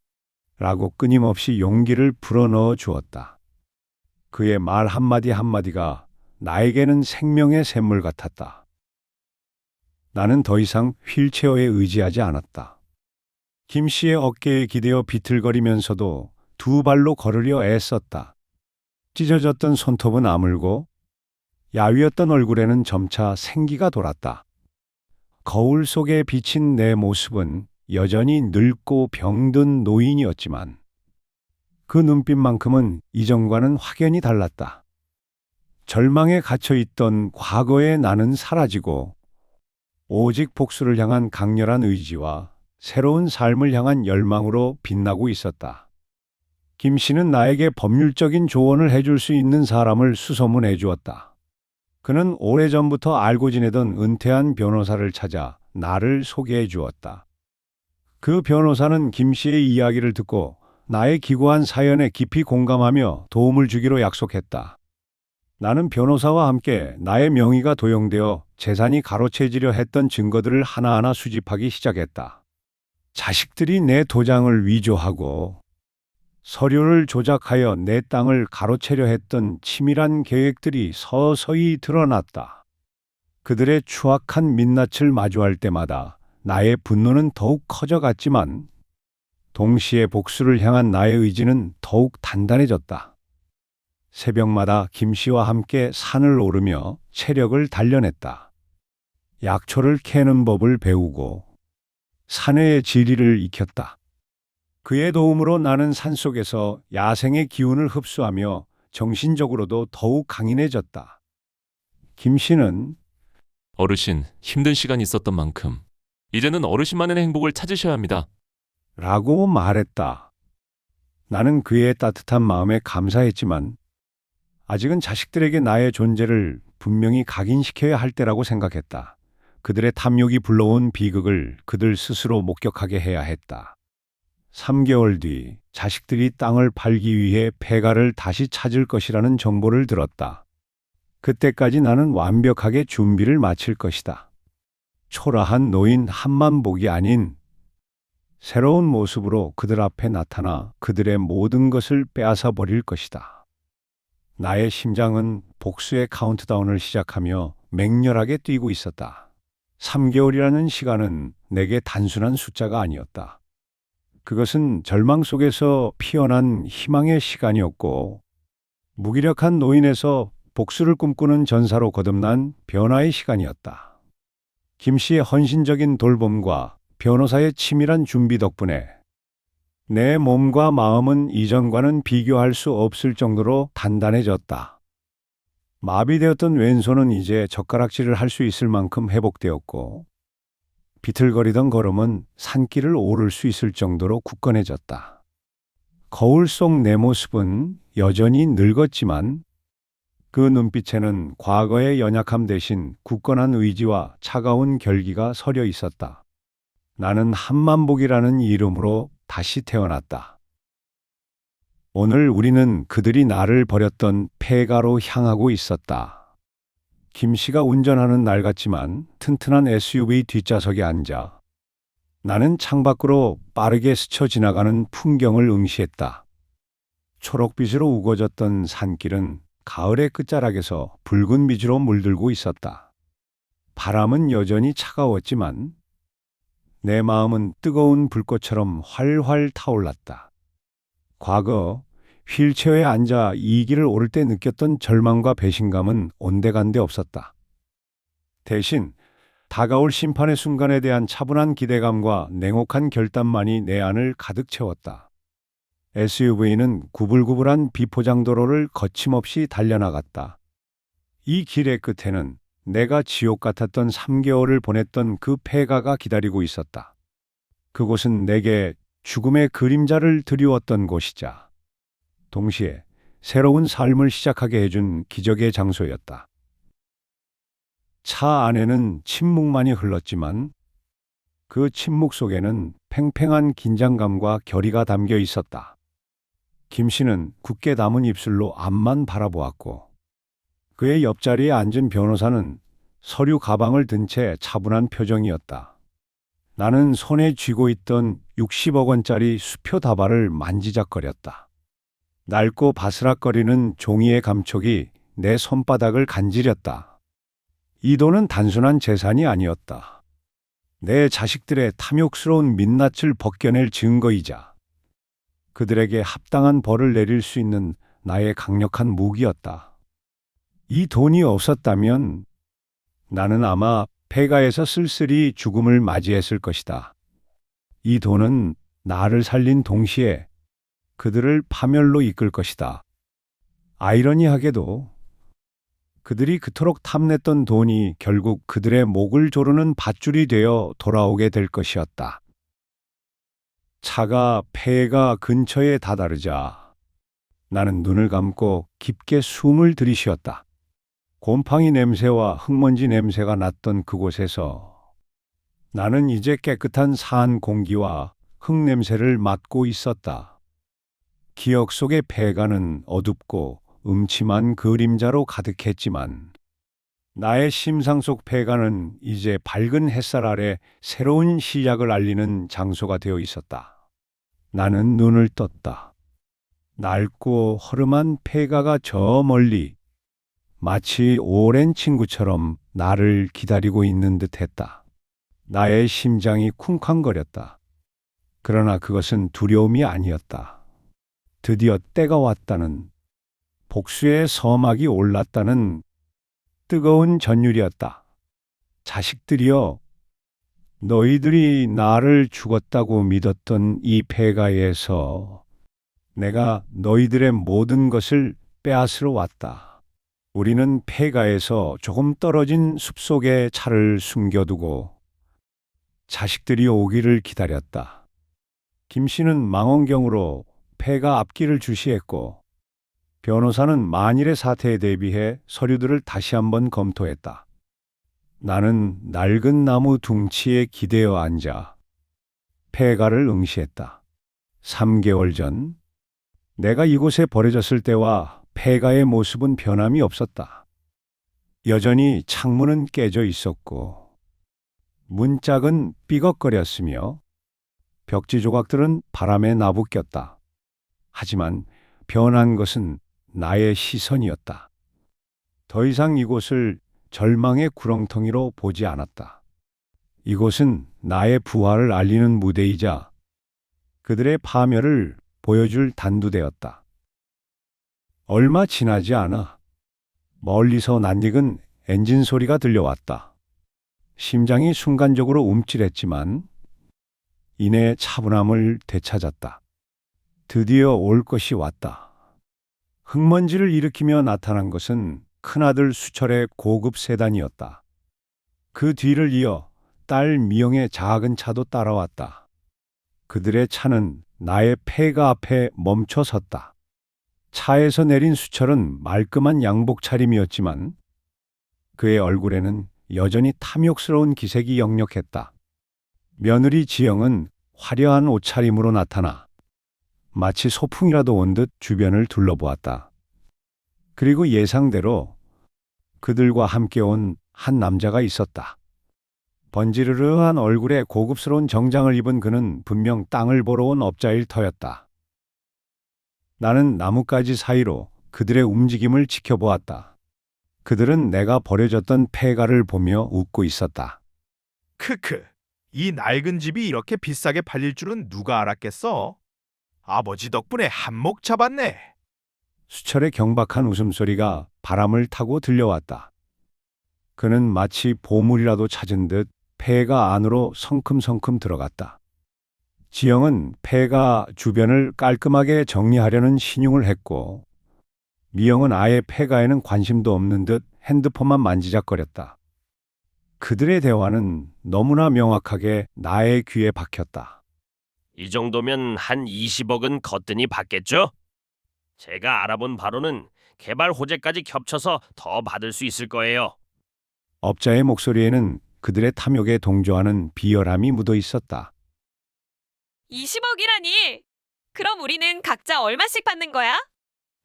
라고 끊임없이 용기를 불어넣어 주었다. 그의 말 한마디 한마디가 나에게는 생명의 샘물 같았다. 나는 더 이상 휠체어에 의지하지 않았다. 김 씨의 어깨에 기대어 비틀거리면서도 두 발로 걸으려 애썼다. 찢어졌던 손톱은 아물고 야위었던 얼굴에는 점차 생기가 돌았다. 거울 속에 비친 내 모습은 여전히 늙고 병든 노인이었지만 그 눈빛만큼은 이전과는 확연히 달랐다. 절망에 갇혀있던 과거의 나는 사라지고 오직 복수를 향한 강렬한 의지와 새로운 삶을 향한 열망으로 빛나고 있었다. 김 씨는 나에게 법률적인 조언을 해줄 수 있는 사람을 수소문해 주었다. 그는 오래전부터 알고 지내던 은퇴한 변호사를 찾아 나를 소개해 주었다. 그 변호사는 김 씨의 이야기를 듣고 나의 기고한 사연에 깊이 공감하며 도움을 주기로 약속했다. 나는 변호사와 함께 나의 명의가 도용되어 재산이 가로채지려 했던 증거들을 하나하나 수집하기 시작했다. 자식들이 내 도장을 위조하고 서류를 조작하여 내 땅을 가로채려 했던 치밀한 계획들이 서서히 드러났다. 그들의 추악한 민낯을 마주할 때마다 나의 분노는 더욱 커져갔지만 동시에 복수를 향한 나의 의지는 더욱 단단해졌다. 새벽마다 김 씨와 함께 산을 오르며 체력을 단련했다. 약초를 캐는 법을 배우고 산의 지리를 익혔다. 그의 도움으로 나는 산속에서 야생의 기운을 흡수하며 정신적으로도 더욱 강인해졌다. 김 씨는 어르신, 힘든 시간이 있었던 만큼 이제는 어르신만의 행복을 찾으셔야 합니다. 라고 말했다. 나는 그의 따뜻한 마음에 감사했지만 아직은 자식들에게 나의 존재를 분명히 각인시켜야 할 때라고 생각했다. 그들의 탐욕이 불러온 비극을 그들 스스로 목격하게 해야 했다. 3개월 뒤 자식들이 땅을 팔기 위해 폐가를 다시 찾을 것이라는 정보를 들었다. 그때까지 나는 완벽하게 준비를 마칠 것이다. 초라한 노인 한만복이 아닌 새로운 모습으로 그들 앞에 나타나 그들의 모든 것을 빼앗아 버릴 것이다. 나의 심장은 복수의 카운트다운을 시작하며 맹렬하게 뛰고 있었다. 3개월이라는 시간은 내게 단순한 숫자가 아니었다. 그것은 절망 속에서 피어난 희망의 시간이었고 무기력한 노인에서 복수를 꿈꾸는 전사로 거듭난 변화의 시간이었다. 김 씨의 헌신적인 돌봄과 변호사의 치밀한 준비 덕분에 내 몸과 마음은 이전과는 비교할 수 없을 정도로 단단해졌다. 마비되었던 왼손은 이제 젓가락질을 할 수 있을 만큼 회복되었고, 비틀거리던 걸음은 산길을 오를 수 있을 정도로 굳건해졌다. 거울 속 내 모습은 여전히 늙었지만 그 눈빛에는 과거의 연약함 대신 굳건한 의지와 차가운 결기가 서려 있었다. 나는 한만복이라는 이름으로 다시 태어났다. 오늘 우리는 그들이 나를 버렸던 폐가로 향하고 있었다. 김 씨가 운전하는 날 같지만 튼튼한 SUV 뒷좌석에 앉아 나는 창밖으로 빠르게 스쳐 지나가는 풍경을 응시했다. 초록빛으로 우거졌던 산길은 가을의 끝자락에서 붉은 빛으로 물들고 있었다. 바람은 여전히 차가웠지만 내 마음은 뜨거운 불꽃처럼 활활 타올랐다. 과거 휠체어에 앉아 이 길을 오를 때 느꼈던 절망과 배신감은 온데간데 없었다. 대신 다가올 심판의 순간에 대한 차분한 기대감과 냉혹한 결단만이 내 안을 가득 채웠다. SUV는 구불구불한 비포장도로를 거침없이 달려나갔다. 이 길의 끝에는 내가 지옥 같았던 3개월을 보냈던 그 폐가가 기다리고 있었다. 그곳은 내게 죽음의 그림자를 드리웠던 곳이자 동시에 새로운 삶을 시작하게 해준 기적의 장소였다. 차 안에는 침묵만이 흘렀지만 그 침묵 속에는 팽팽한 긴장감과 결의가 담겨 있었다. 김 씨는 굳게 남은 입술로 앞만 바라보았고 그의 옆자리에 앉은 변호사는 서류 가방을 든 채 차분한 표정이었다. 나는 손에 쥐고 있던 60억 원짜리 수표 다발을 만지작거렸다. 낡고 바스락거리는 종이의 감촉이 내 손바닥을 간지렸다. 이 돈은 단순한 재산이 아니었다. 내 자식들의 탐욕스러운 민낯을 벗겨낼 증거이자 그들에게 합당한 벌을 내릴 수 있는 나의 강력한 무기였다. 이 돈이 없었다면 나는 아마 폐가에서 쓸쓸히 죽음을 맞이했을 것이다. 이 돈은 나를 살린 동시에 그들을 파멸로 이끌 것이다. 아이러니하게도 그들이 그토록 탐냈던 돈이 결국 그들의 목을 조르는 밧줄이 되어 돌아오게 될 것이었다. 차가 폐가 근처에 다다르자 나는 눈을 감고 깊게 숨을 들이쉬었다. 곰팡이 냄새와 흙먼지 냄새가 났던 그곳에서 나는 이제 깨끗한 산 공기와 흙 냄새를 맡고 있었다. 기억 속의 폐가는 어둡고 음침한 그림자로 가득했지만 나의 심상 속 폐가는 이제 밝은 햇살 아래 새로운 시작을 알리는 장소가 되어 있었다. 나는 눈을 떴다. 낡고 허름한 폐가가 저 멀리 마치 오랜 친구처럼 나를 기다리고 있는 듯 했다. 나의 심장이 쿵쾅거렸다. 그러나 그것은 두려움이 아니었다. 드디어 때가 왔다는, 복수의 서막이 올랐다는 뜨거운 전율이었다. 자식들이여, 너희들이 나를 죽었다고 믿었던 이 폐가에서 내가 너희들의 모든 것을 빼앗으러 왔다. 우리는 폐가에서 조금 떨어진 숲속에 차를 숨겨두고 자식들이 오기를 기다렸다. 김 씨는 망원경으로 폐가 앞길을 주시했고 변호사는 만일의 사태에 대비해 서류들을 다시 한번 검토했다. 나는 낡은 나무 둥치에 기대어 앉아 폐가를 응시했다. 3개월 전 내가 이곳에 버려졌을 때와 폐가의 모습은 변함이 없었다. 여전히 창문은 깨져 있었고 문짝은 삐걱거렸으며 벽지 조각들은 바람에 나부꼈다. 하지만 변한 것은 나의 시선이었다. 더 이상 이곳을 절망의 구렁텅이로 보지 않았다. 이곳은 나의 부활을 알리는 무대이자 그들의 파멸을 보여줄 단두대였다. 얼마 지나지 않아 멀리서 낯익은 엔진 소리가 들려왔다. 심장이 순간적으로 움찔했지만 이내 차분함을 되찾았다. 드디어 올 것이 왔다. 흙먼지를 일으키며 나타난 것은 큰아들 수철의 고급 세단이었다. 그 뒤를 이어 딸 미영의 작은 차도 따라왔다. 그들의 차는 나의 폐가 앞에 멈춰 섰다. 차에서 내린 수철은 말끔한 양복 차림이었지만 그의 얼굴에는 여전히 탐욕스러운 기색이 역력했다. 며느리 지영은 화려한 옷차림으로 나타나 마치 소풍이라도 온 듯 주변을 둘러보았다. 그리고 예상대로 그들과 함께 온 한 남자가 있었다. 번지르르한 얼굴에 고급스러운 정장을 입은 그는 분명 땅을 보러 온 업자일 터였다. 나는 나뭇가지 사이로 그들의 움직임을 지켜보았다. 그들은 내가 버려졌던 폐가를 보며 웃고 있었다. 크크, 이 낡은 집이 이렇게 비싸게 팔릴 줄은 누가 알았겠어? 아버지 덕분에 한몫 잡았네. 수철의 경박한 웃음소리가 바람을 타고 들려왔다. 그는 마치 보물이라도 찾은 듯 폐가 안으로 성큼성큼 들어갔다. 지영은 폐가 주변을 깔끔하게 정리하려는 신용을 했고 미영은 아예 폐가에는 관심도 없는 듯 핸드폰만 만지작거렸다. 그들의 대화는 너무나 명확하게 나의 귀에 박혔다. 이 정도면 한 20억은 거뜬히 받겠죠? 제가 알아본 바로는 개발 호재까지 겹쳐서 더 받을 수 있을 거예요. 업자의 목소리에는 그들의 탐욕에 동조하는 비열함이 묻어 있었다. 20억이라니! 그럼 우리는 각자 얼마씩 받는 거야?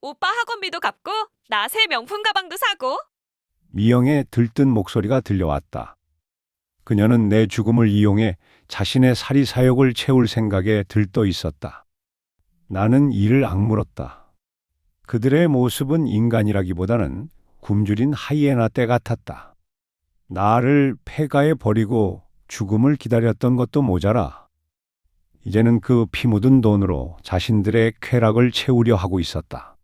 오빠 학원비도 갚고 나 새 명품 가방도 사고. 미영의 들뜬 목소리가 들려왔다. 그녀는 내 죽음을 이용해 자신의 사리사욕을 채울 생각에 들떠 있었다. 나는 이를 악물었다. 그들의 모습은 인간이라기보다는 굶주린 하이에나 떼 같았다. 나를 폐가에 버리고 죽음을 기다렸던 것도 모자라 이제는 그 피 묻은 돈으로 자신들의 쾌락을 채우려 하고 있었다.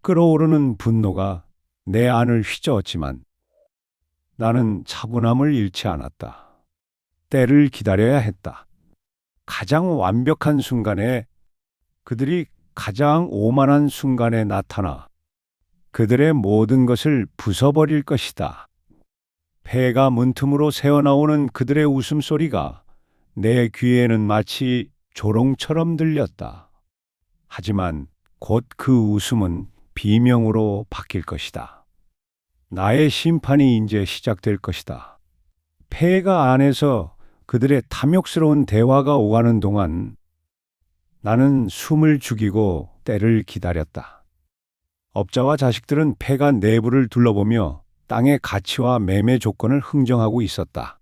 끓어오르는 분노가 내 안을 휘저었지만 나는 차분함을 잃지 않았다. 때를 기다려야 했다. 가장 완벽한 순간에 그들이 가장 오만한 순간에 나타나 그들의 모든 것을 부숴버릴 것이다. 폐가 문틈으로 새어나오는 그들의 웃음소리가 내 귀에는 마치 조롱처럼 들렸다. 하지만 곧 그 웃음은 비명으로 바뀔 것이다. 나의 심판이 이제 시작될 것이다. 폐가 안에서 그들의 탐욕스러운 대화가 오가는 동안 나는 숨을 죽이고 때를 기다렸다. 업자와 자식들은 폐가 내부를 둘러보며 땅의 가치와 매매 조건을 흥정하고 있었다.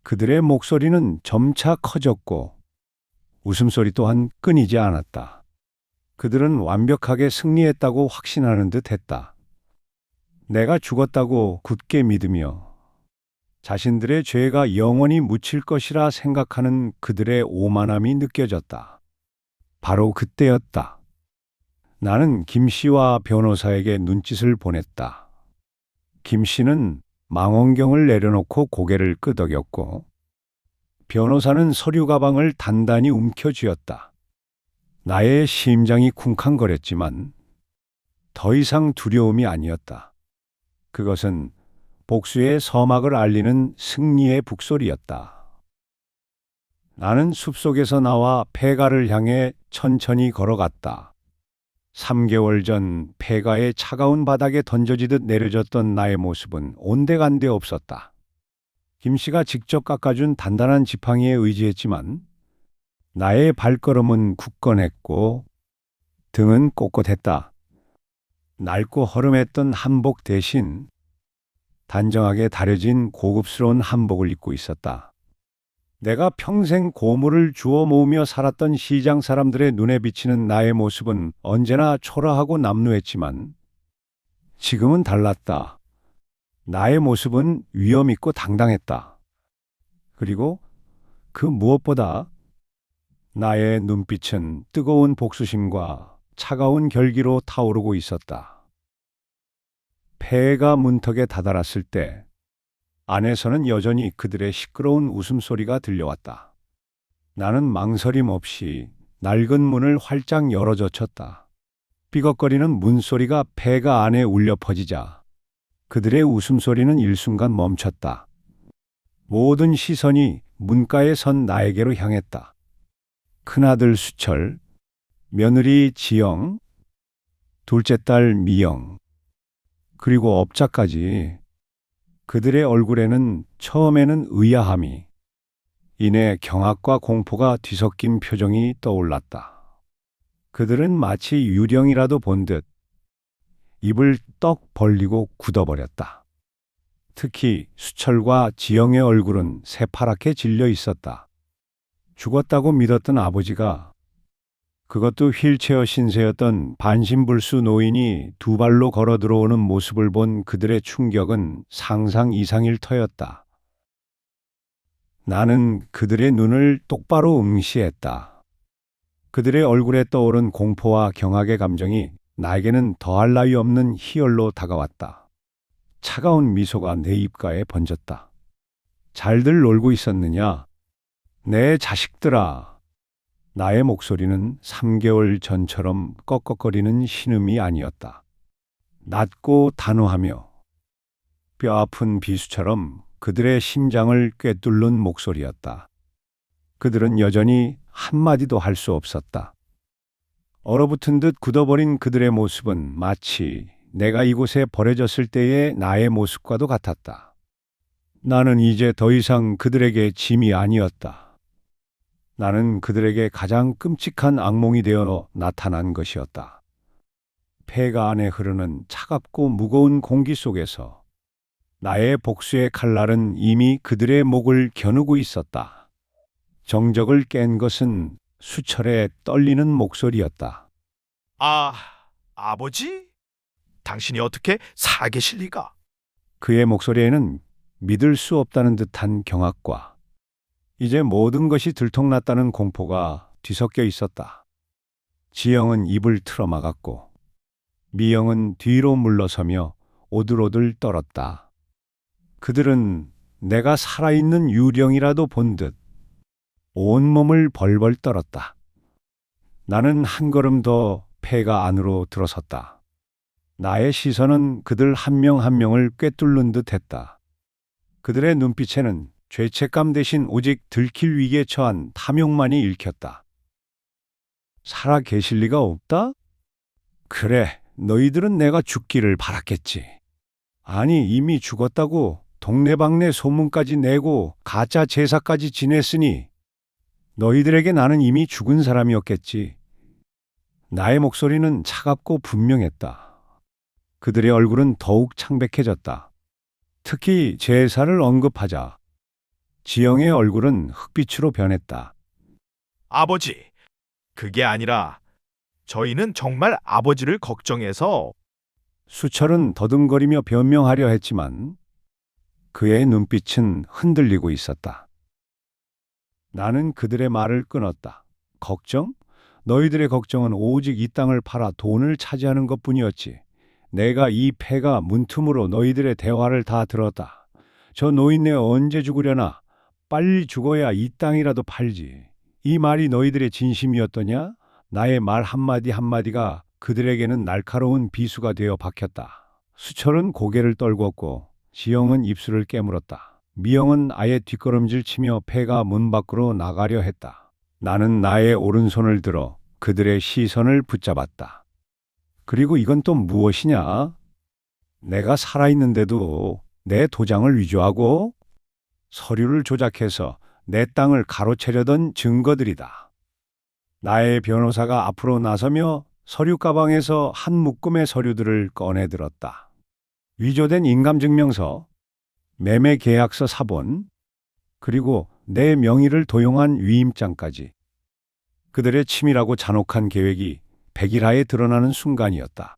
그들의 목소리는 점차 커졌고 웃음소리 또한 끊이지 않았다. 그들은 완벽하게 승리했다고 확신하는 듯 했다. 내가 죽었다고 굳게 믿으며 자신들의 죄가 영원히 묻힐 것이라 생각하는 그들의 오만함이 느껴졌다. 바로 그때였다. 나는 김 씨와 변호사에게 눈짓을 보냈다. 김 씨는 망원경을 내려놓고 고개를 끄덕였고 변호사는 서류 가방을 단단히 움켜쥐었다. 나의 심장이 쿵쾅거렸지만 더 이상 두려움이 아니었다. 그것은 복수의 서막을 알리는 승리의 북소리였다. 나는 숲속에서 나와 폐가를 향해 천천히 걸어갔다. 3개월 전 폐가의 차가운 바닥에 던져지듯 내려졌던 나의 모습은 온데간데 없었다. 김 씨가 직접 깎아준 단단한 지팡이에 의지했지만 나의 발걸음은 굳건했고 등은 꼿꼿했다. 낡고 허름했던 한복 대신 단정하게 다려진 고급스러운 한복을 입고 있었다. 내가 평생 고물을 주워 모으며 살았던 시장 사람들의 눈에 비치는 나의 모습은 언제나 초라하고 남루했지만 지금은 달랐다. 나의 모습은 위엄 있고 당당했다. 그리고 그 무엇보다 나의 눈빛은 뜨거운 복수심과 차가운 결기로 타오르고 있었다. 폐가 문턱에 다다랐을 때 안에서는 여전히 그들의 시끄러운 웃음소리가 들려왔다. 나는 망설임 없이 낡은 문을 활짝 열어젖혔다. 삐걱거리는 문소리가 폐가 안에 울려 퍼지자 그들의 웃음소리는 일순간 멈췄다. 모든 시선이 문가에 선 나에게로 향했다. 큰아들 수철, 며느리 지영, 둘째 딸 미영, 그리고 업자까지. 그들의 얼굴에는 처음에는 의아함이, 이내 경악과 공포가 뒤섞인 표정이 떠올랐다. 그들은 마치 유령이라도 본 듯 입을 떡 벌리고 굳어버렸다. 특히 수철과 지영의 얼굴은 새파랗게 질려 있었다. 죽었다고 믿었던 아버지가, 그것도 휠체어 신세였던 반신불수 노인이 두 발로 걸어 들어오는 모습을 본 그들의 충격은 상상 이상일 터였다. 나는 그들의 눈을 똑바로 응시했다. 그들의 얼굴에 떠오른 공포와 경악의 감정이 나에게는 더할 나위 없는 희열로 다가왔다. 차가운 미소가 내 입가에 번졌다. 잘들 놀고 있었느냐? 내 자식들아. 나의 목소리는 3개월 전처럼 꺽꺽거리는 신음이 아니었다. 낮고 단호하며 뼈아픈 비수처럼 그들의 심장을 꿰뚫는 목소리였다. 그들은 여전히 한마디도 할 수 없었다. 얼어붙은 듯 굳어버린 그들의 모습은 마치 내가 이곳에 버려졌을 때의 나의 모습과도 같았다. 나는 이제 더 이상 그들에게 짐이 아니었다. 나는 그들에게 가장 끔찍한 악몽이 되어 나타난 것이었다. 폐가 안에 흐르는 차갑고 무거운 공기 속에서 나의 복수의 칼날은 이미 그들의 목을 겨누고 있었다. 정적을 깬 것은 수철의 떨리는 목소리였다. 아버지? 당신이 어떻게 살아계실 리가? 그의 목소리에는 믿을 수 없다는 듯한 경악과 이제 모든 것이 들통났다는 공포가 뒤섞여 있었다. 지영은 입을 틀어막았고 미영은 뒤로 물러서며 오들오들 떨었다. 그들은 내가 살아있는 유령이라도 본 듯 온몸을 벌벌 떨었다. 나는 한 걸음 더 폐가 안으로 들어섰다. 나의 시선은 그들 한 명 한 명을 꿰뚫는 듯 했다. 그들의 눈빛에는 죄책감 대신 오직 들킬 위기에 처한 탐욕만이 읽혔다. 살아 계실 리가 없다? 그래, 너희들은 내가 죽기를 바랐겠지. 아니, 이미 죽었다고 동네방네 소문까지 내고 가짜 제사까지 지냈으니 너희들에게 나는 이미 죽은 사람이었겠지. 나의 목소리는 차갑고 분명했다. 그들의 얼굴은 더욱 창백해졌다. 특히 제사를 언급하자 지영의 얼굴은 흑빛으로 변했다. 아버지, 그게 아니라 저희는 정말 아버지를 걱정해서. 수철은 더듬거리며 변명하려 했지만 그의 눈빛은 흔들리고 있었다. 나는 그들의 말을 끊었다. 걱정? 너희들의 걱정은 오직 이 땅을 팔아 돈을 차지하는 것뿐이었지. 내가 이 폐가 문틈으로 너희들의 대화를 다 들었다. 저 노인네 언제 죽으려나? 빨리 죽어야 이 땅이라도 팔지. 이 말이 너희들의 진심이었더냐? 나의 말 한마디 한마디가 그들에게는 날카로운 비수가 되어 박혔다. 수철은 고개를 떨궜고 지영은 입술을 깨물었다. 미영은 아예 뒷걸음질 치며 폐가 문 밖으로 나가려 했다. 나는 나의 오른손을 들어 그들의 시선을 붙잡았다. 그리고 이건 또 무엇이냐? 내가 살아있는데도 내 도장을 위조하고 서류를 조작해서 내 땅을 가로채려던 증거들이다. 나의 변호사가 앞으로 나서며 서류 가방에서 한 묶음의 서류들을 꺼내들었다. 위조된 인감증명서, 매매계약서 사본, 그리고 내 명의를 도용한 위임장까지. 그들의 치밀하고 잔혹한 계획이 백일하에 드러나는 순간이었다.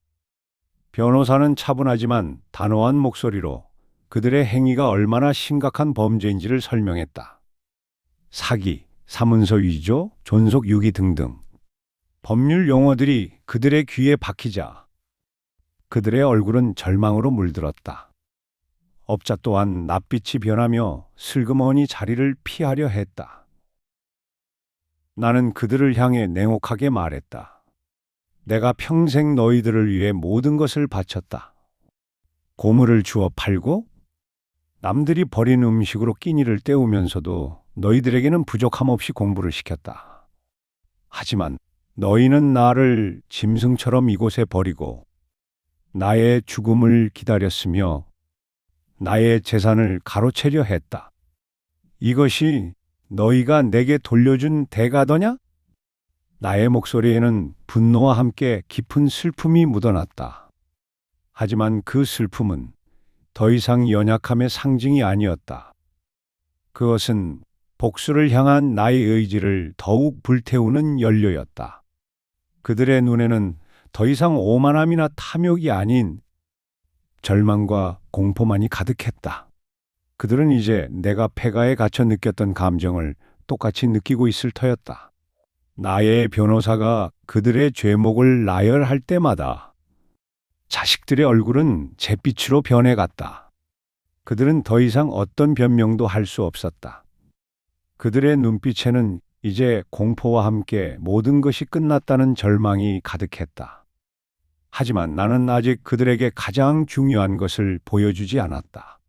변호사는 차분하지만 단호한 목소리로 그들의 행위가 얼마나 심각한 범죄인지를 설명했다. 사기, 사문서 위조, 존속 유기 등등. 법률 용어들이 그들의 귀에 박히자 그들의 얼굴은 절망으로 물들었다. 업자 또한 낯빛이 변하며 슬그머니 자리를 피하려 했다. 나는 그들을 향해 냉혹하게 말했다. 내가 평생 너희들을 위해 모든 것을 바쳤다. 고물을 주어 팔고 남들이 버린 음식으로 끼니를 때우면서도 너희들에게는 부족함 없이 공부를 시켰다. 하지만 너희는 나를 짐승처럼 이곳에 버리고 나의 죽음을 기다렸으며 나의 재산을 가로채려 했다. 이것이 너희가 내게 돌려준 대가더냐? 나의 목소리에는 분노와 함께 깊은 슬픔이 묻어났다. 하지만 그 슬픔은 더 이상 연약함의 상징이 아니었다. 그것은 복수를 향한 나의 의지를 더욱 불태우는 연료였다. 그들의 눈에는 더 이상 오만함이나 탐욕이 아닌 절망과 공포만이 가득했다. 그들은 이제 내가 폐가에 갇혀 느꼈던 감정을 똑같이 느끼고 있을 터였다. 나의 변호사가 그들의 죄목을 나열할 때마다 자식들의 얼굴은 잿빛으로 변해갔다. 그들은 더 이상 어떤 변명도 할 수 없었다. 그들의 눈빛에는 이제 공포와 함께 모든 것이 끝났다는 절망이 가득했다. 하지만 나는 아직 그들에게 가장 중요한 것을 보여주지 않았다.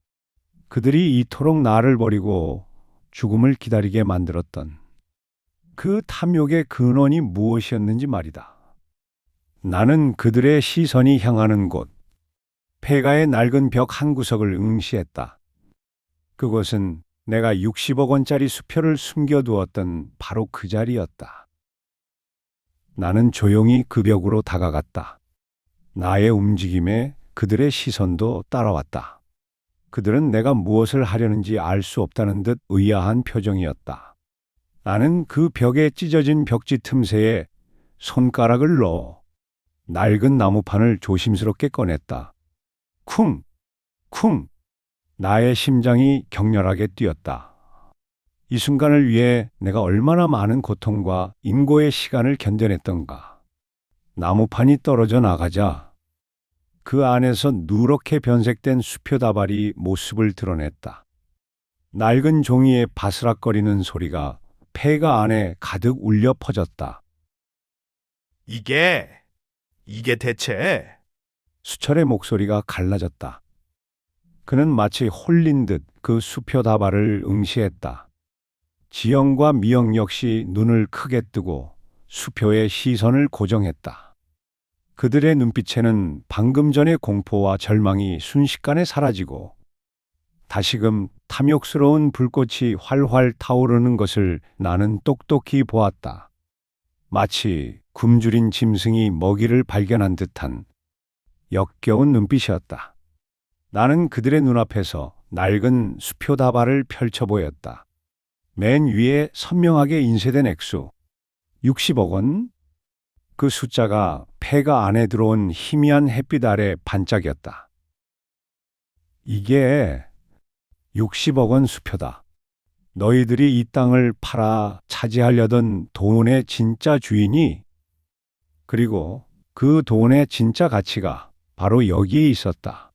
그들이 이토록 나를 버리고 죽음을 기다리게 만들었던 그 탐욕의 근원이 무엇이었는지 말이다. 나는 그들의 시선이 향하는 곳, 폐가의 낡은 벽 한 구석을 응시했다. 그곳은 내가 60억 원짜리 수표를 숨겨두었던 바로 그 자리였다. 나는 조용히 그 벽으로 다가갔다. 나의 움직임에 그들의 시선도 따라왔다. 그들은 내가 무엇을 하려는지 알 수 없다는 듯 의아한 표정이었다. 나는 그 벽에 찢어진 벽지 틈새에 손가락을 넣어 낡은 나무판을 조심스럽게 꺼냈다. 쿵! 쿵! 나의 심장이 격렬하게 뛰었다. 이 순간을 위해 내가 얼마나 많은 고통과 인고의 시간을 견뎌냈던가. 나무판이 떨어져 나가자 그 안에서 누렇게 변색된 수표 다발이 모습을 드러냈다. 낡은 종이의 바스락거리는 소리가 폐가 안에 가득 울려 퍼졌다. 이게 대체 수철의 목소리가 갈라졌다. 그는 마치 홀린 듯 그 수표 다발을 응시했다. 지영과 미영 역시 눈을 크게 뜨고 수표의 시선을 고정했다. 그들의 눈빛에는 방금 전의 공포와 절망이 순식간에 사라지고 다시금 탐욕스러운 불꽃이 활활 타오르는 것을 나는 똑똑히 보았다. 마치 굶주린 짐승이 먹이를 발견한 듯한 역겨운 눈빛이었다. 나는 그들의 눈앞에서 낡은 수표 다발을 펼쳐 보였다. 맨 위에 선명하게 인쇄된 액수 60억 원? 그 숫자가 폐가 안에 들어온 희미한 햇빛 아래 반짝였다. 이게 60억 원 수표다. 너희들이 이 땅을 팔아 차지하려던 돈의 진짜 주인이, 그리고 그 돈의 진짜 가치가 바로 여기에 있었다.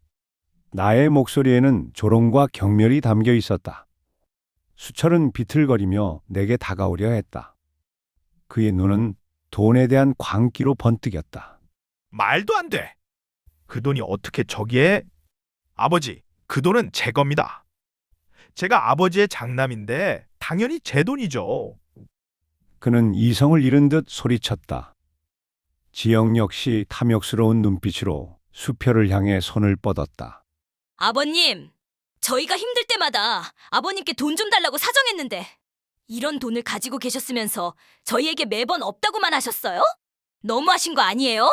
나의 목소리에는 조롱과 경멸이 담겨 있었다. 수철은 비틀거리며 내게 다가오려 했다. 그의 눈은 돈에 대한 광기로 번뜩였다. 말도 안 돼. 그 돈이 어떻게 저기에? 아버지, 그 돈은 제 겁니다. 제가 아버지의 장남인데 당연히 제 돈이죠. 그는 이성을 잃은 듯 소리쳤다. 지영 역시 탐욕스러운 눈빛으로 수표를 향해 손을 뻗었다. 아버님, 저희가 힘들 때마다 아버님께 돈 좀 달라고 사정했는데 이런 돈을 가지고 계셨으면서 저희에게 매번 없다고만 하셨어요? 너무하신 거 아니에요?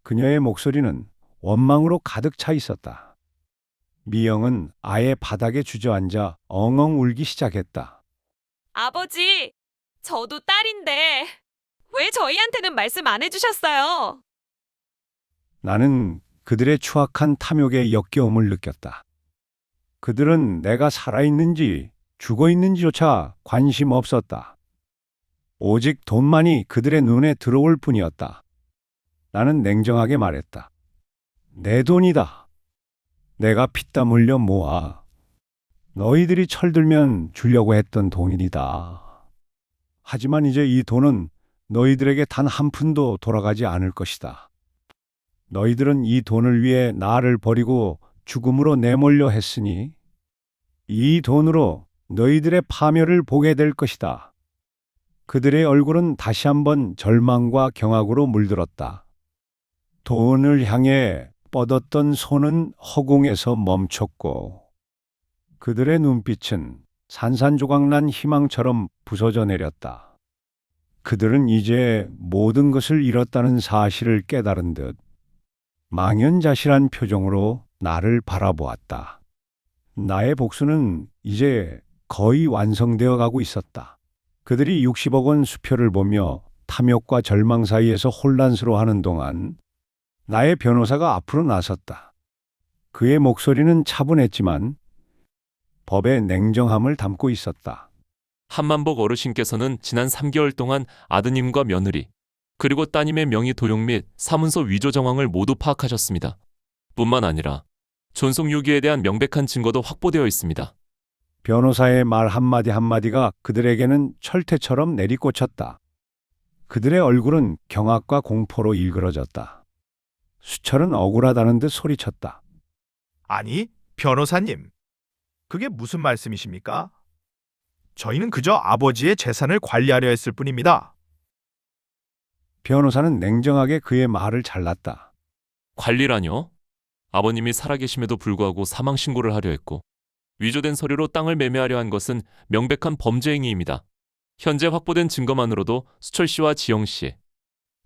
그녀의 목소리는 원망으로 가득 차 있었다. 미영은 아예 바닥에 주저앉아 엉엉 울기 시작했다. 아버지, 저도 딸인데 왜 저희한테는 말씀 안 해주셨어요? 나는 그들의 추악한 탐욕의 역겨움을 느꼈다. 그들은 내가 살아있는지 죽어있는지조차 관심 없었다. 오직 돈만이 그들의 눈에 들어올 뿐이었다. 나는 냉정하게 말했다. 내 돈이다. 내가 피땀 흘려 모아. 너희들이 철들면 주려고 했던 돈이다. 하지만 이제 이 돈은 너희들에게 단 한 푼도 돌아가지 않을 것이다. 너희들은 이 돈을 위해 나를 버리고 죽음으로 내몰려 했으니 이 돈으로 너희들의 파멸을 보게 될 것이다. 그들의 얼굴은 다시 한번 절망과 경악으로 물들었다. 돈을 향해 뻗었던 손은 허공에서 멈췄고 그들의 눈빛은 산산조각난 희망처럼 부서져 내렸다. 그들은 이제 모든 것을 잃었다는 사실을 깨달은 듯 망연자실한 표정으로 나를 바라보았다. 나의 복수는 이제 거의 완성되어 가고 있었다. 그들이 60억 원 수표를 보며 탐욕과 절망 사이에서 혼란스러워하는 동안 나의 변호사가 앞으로 나섰다. 그의 목소리는 차분했지만 법의 냉정함을 담고 있었다. 한만복 어르신께서는 지난 3개월 동안 아드님과 며느리, 그리고 따님의 명의 도용 및 사문서 위조 정황을 모두 파악하셨습니다. 뿐만 아니라 존속 유기에 대한 명백한 증거도 확보되어 있습니다. 변호사의 말 한마디 한마디가 그들에게는 철퇴처럼 내리꽂혔다. 그들의 얼굴은 경악과 공포로 일그러졌다. 수철은 억울하다는 듯 소리쳤다. 아니, 변호사님. 그게 무슨 말씀이십니까? 저희는 그저 아버지의 재산을 관리하려 했을 뿐입니다. 변호사는 냉정하게 그의 말을 잘랐다. 관리라뇨? 아버님이 살아계심에도 불구하고 사망 신고를 하려 했고 위조된 서류로 땅을 매매하려 한 것은 명백한 범죄 행위입니다. 현재 확보된 증거만으로도 수철 씨와 지영 씨,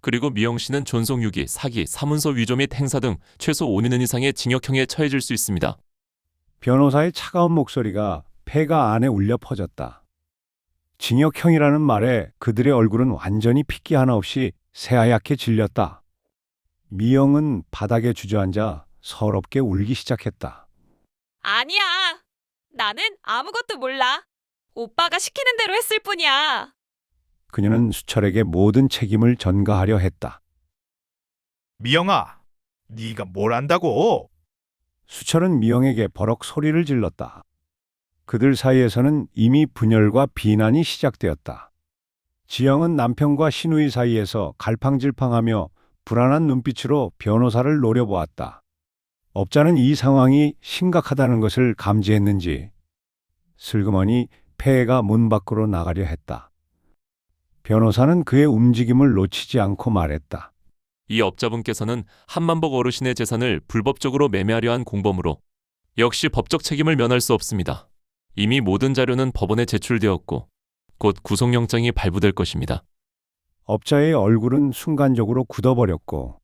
그리고 미영 씨는 존속 유기, 사기, 사문서 위조 및 행사 등 최소 5년 이상의 징역형에 처해질 수 있습니다. 변호사의 차가운 목소리가 폐가 안에 울려 퍼졌다. 징역형이라는 말에 그들의 얼굴은 완전히 핏기 하나 없이 새하얗게 질렸다. 미영은 바닥에 주저앉아 서럽게 울기 시작했다. 아니야. 나는 아무것도 몰라. 오빠가 시키는 대로 했을 뿐이야. 그녀는 수철에게 모든 책임을 전가하려 했다. 미영아, 네가 뭘 안다고? 수철은 미영에게 버럭 소리를 질렀다. 그들 사이에서는 이미 분열과 비난이 시작되었다. 지영은 남편과 시누이 사이에서 갈팡질팡하며 불안한 눈빛으로 변호사를 노려보았다. 업자는 이 상황이 심각하다는 것을 감지했는지 슬그머니 폐해가 문 밖으로 나가려 했다. 변호사는 그의 움직임을 놓치지 않고 말했다. 이 업자분께서는 한만복 어르신의 재산을 불법적으로 매매하려 한 공범으로 역시 법적 책임을 면할 수 없습니다. 이미 모든 자료는 법원에 제출되었고 곧 구속영장이 발부될 것입니다. 업자의 얼굴은 순간적으로 굳어버렸고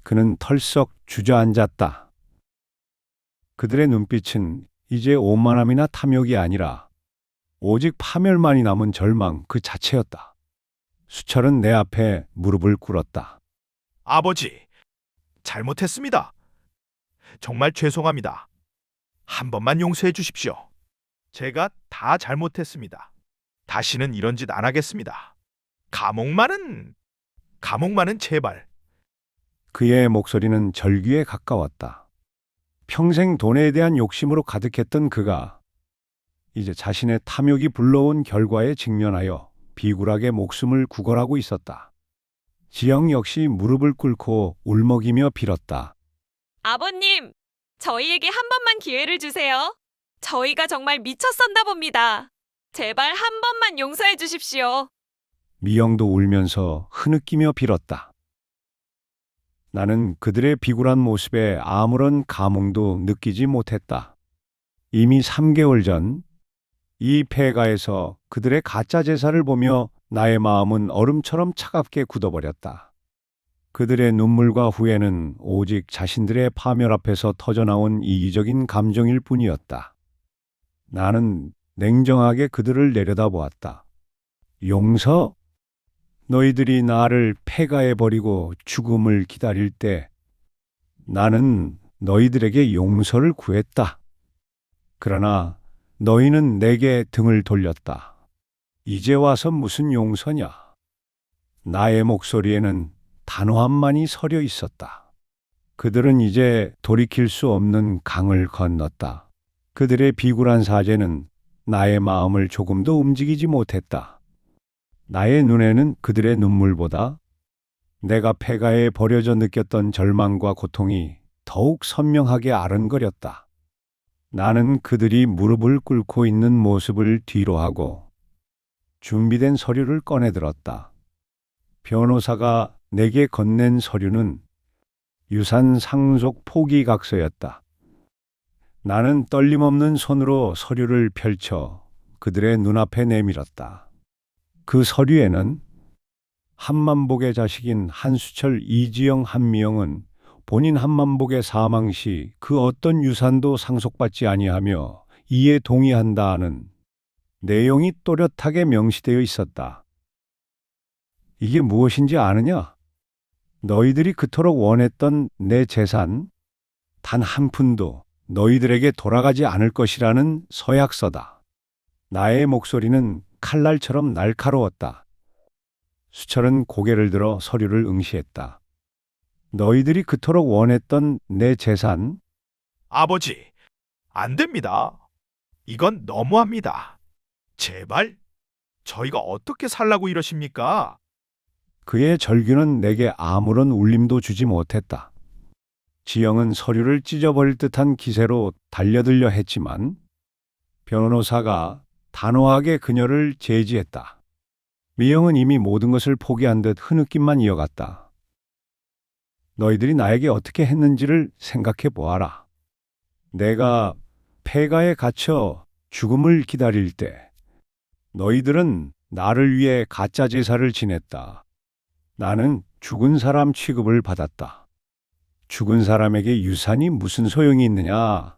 그는 털썩 주저앉았다. 그들의 눈빛은 이제 오만함이나 탐욕이 아니라 오직 파멸만이 남은 절망 그 자체였다. 수철은 내 앞에 무릎을 꿇었다. 아버지, 잘못했습니다. 정말 죄송합니다. 한 번만 용서해 주십시오. 제가 다 잘못했습니다. 다시는 이런 짓 안 하겠습니다. 감옥만은 제발. 그의 목소리는 절규에 가까웠다. 평생 돈에 대한 욕심으로 가득했던 그가 이제 자신의 탐욕이 불러온 결과에 직면하여 비굴하게 목숨을 구걸하고 있었다. 지영 역시 무릎을 꿇고 울먹이며 빌었다. 아버님, 저희에게 한 번만 기회를 주세요. 저희가 정말 미쳤었나 봅니다. 제발 한 번만 용서해 주십시오. 미영도 울면서 흐느끼며 빌었다. 나는 그들의 비굴한 모습에 아무런 감흥도 느끼지 못했다. 이미 3개월 전 이 폐가에서 그들의 가짜 제사를 보며 나의 마음은 얼음처럼 차갑게 굳어버렸다. 그들의 눈물과 후회는 오직 자신들의 파멸 앞에서 터져나온 이기적인 감정일 뿐이었다. 나는 냉정하게 그들을 내려다보았다. 용서? 너희들이 나를 폐가에 버리고 죽음을 기다릴 때 나는 너희들에게 용서를 구했다. 그러나 너희는 내게 등을 돌렸다. 이제 와서 무슨 용서냐? 나의 목소리에는 단호함만이 서려 있었다. 그들은 이제 돌이킬 수 없는 강을 건넜다. 그들의 비굴한 사죄는 나의 마음을 조금도 움직이지 못했다. 나의 눈에는 그들의 눈물보다 내가 폐가에 버려져 느꼈던 절망과 고통이 더욱 선명하게 아른거렸다. 나는 그들이 무릎을 꿇고 있는 모습을 뒤로하고 준비된 서류를 꺼내들었다. 변호사가 내게 건넨 서류는 유산 상속 포기각서였다. 나는 떨림 없는 손으로 서류를 펼쳐 그들의 눈앞에 내밀었다. 그 서류에는 한만복의 자식인 한수철, 이지영, 한미영은 본인 한만복의 사망 시 그 어떤 유산도 상속받지 아니하며 이에 동의한다는 내용이 또렷하게 명시되어 있었다. 이게 무엇인지 아느냐? 너희들이 그토록 원했던 내 재산 단 한 푼도 너희들에게 돌아가지 않을 것이라는 서약서다. 나의 목소리는 칼날처럼 날카로웠다. 수철은 고개를 들어 서류를 응시했다. 너희들이 그토록 원했던 내 재산? 아버지, 안 됩니다. 이건 너무합니다. 제발, 저희가 어떻게 살라고 이러십니까? 그의 절규는 내게 아무런 울림도 주지 못했다. 지영은 서류를 찢어버릴 듯한 기세로 달려들려 했지만 변호사가 단호하게 그녀를 제지했다. 미영은 이미 모든 것을 포기한 듯 흐느낌만 이어갔다. 너희들이 나에게 어떻게 했는지를 생각해 보아라. 내가 폐가에 갇혀 죽음을 기다릴 때 너희들은 나를 위해 가짜 제사를 지냈다. 나는 죽은 사람 취급을 받았다. 죽은 사람에게 유산이 무슨 소용이 있느냐?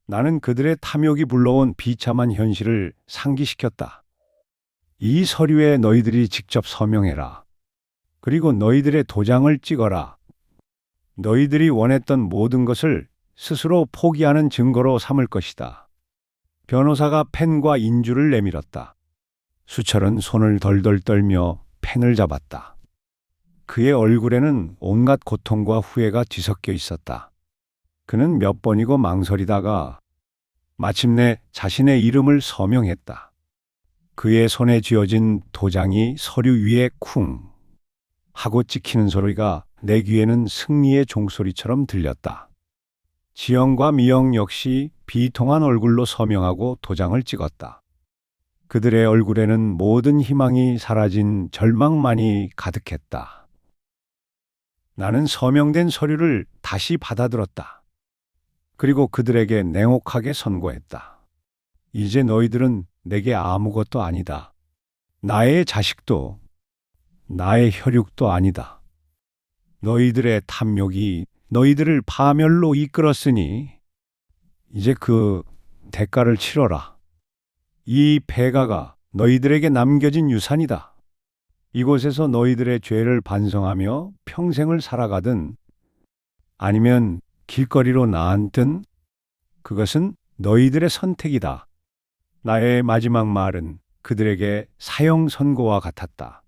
나는 그들의 탐욕이 불러온 비참한 현실을 상기시켰다. 이 서류에 너희들이 직접 서명해라. 그리고 너희들의 도장을 찍어라. 너희들이 원했던 모든 것을 스스로 포기하는 증거로 삼을 것이다. 변호사가 펜과 인주를 내밀었다. 수철은 손을 덜덜 떨며 펜을 잡았다. 그의 얼굴에는 온갖 고통과 후회가 뒤섞여 있었다. 그는 몇 번이고 망설이다가 마침내 자신의 이름을 서명했다. 그의 손에 쥐어진 도장이 서류 위에 쿵 하고 찍히는 소리가 내 귀에는 승리의 종소리처럼 들렸다. 지영과 미영 역시 비통한 얼굴로 서명하고 도장을 찍었다. 그들의 얼굴에는 모든 희망이 사라진 절망만이 가득했다. 나는 서명된 서류를 다시 받아들었다. 그리고 그들에게 냉혹하게 선고했다. 이제 너희들은 내게 아무것도 아니다. 나의 자식도 나의 혈육도 아니다. 너희들의 탐욕이 너희들을 파멸로 이끌었으니 이제 그 대가를 치러라. 이 폐가가 너희들에게 남겨진 유산이다. 이곳에서 너희들의 죄를 반성하며 평생을 살아가든 아니면 길거리로 나앉든 그것은 너희들의 선택이다. 나의 마지막 말은 그들에게 사형 선고와 같았다.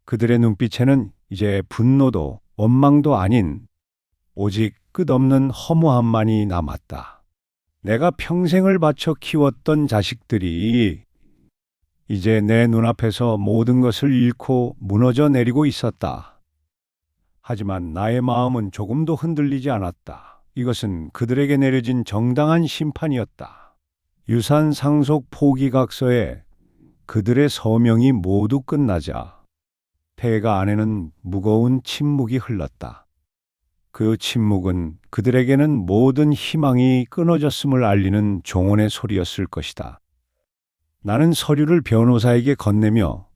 그들의 눈빛에는 이제 분노도 원망도 아닌 오직 끝없는 허무함만이 남았다. 내가 평생을 바쳐 키웠던 자식들이 이제 내 눈앞에서 모든 것을 잃고 무너져 내리고 있었다. 하지만 나의 마음은 조금도 흔들리지 않았다. 이것은 그들에게 내려진 정당한 심판이었다. 유산 상속 포기각서에 그들의 서명이 모두 끝나자 폐가 안에는 무거운 침묵이 흘렀다. 그 침묵은 그들에게는 모든 희망이 끊어졌음을 알리는 종언의 소리였을 것이다. 나는 서류를 변호사에게 건네며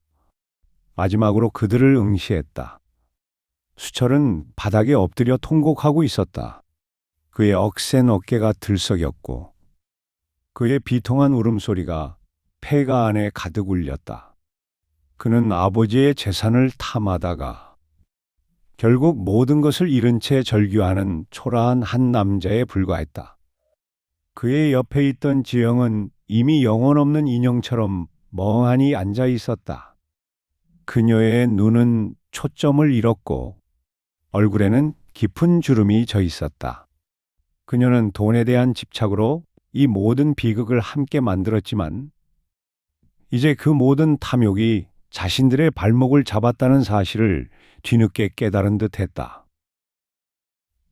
마지막으로 그들을 응시했다. 수철은 바닥에 엎드려 통곡하고 있었다. 그의 억센 어깨가 들썩였고 그의 비통한 울음소리가 폐가 안에 가득 울렸다. 그는 아버지의 재산을 탐하다가 결국 모든 것을 잃은 채 절규하는 초라한 한 남자에 불과했다. 그의 옆에 있던 지영은 이미 영혼 없는 인형처럼 멍하니 앉아 있었다. 그녀의 눈은 초점을 잃었고 얼굴에는 깊은 주름이 져 있었다. 그녀는 돈에 대한 집착으로 이 모든 비극을 함께 만들었지만 이제 그 모든 탐욕이 자신들의 발목을 잡았다는 사실을 뒤늦게 깨달은 듯 했다.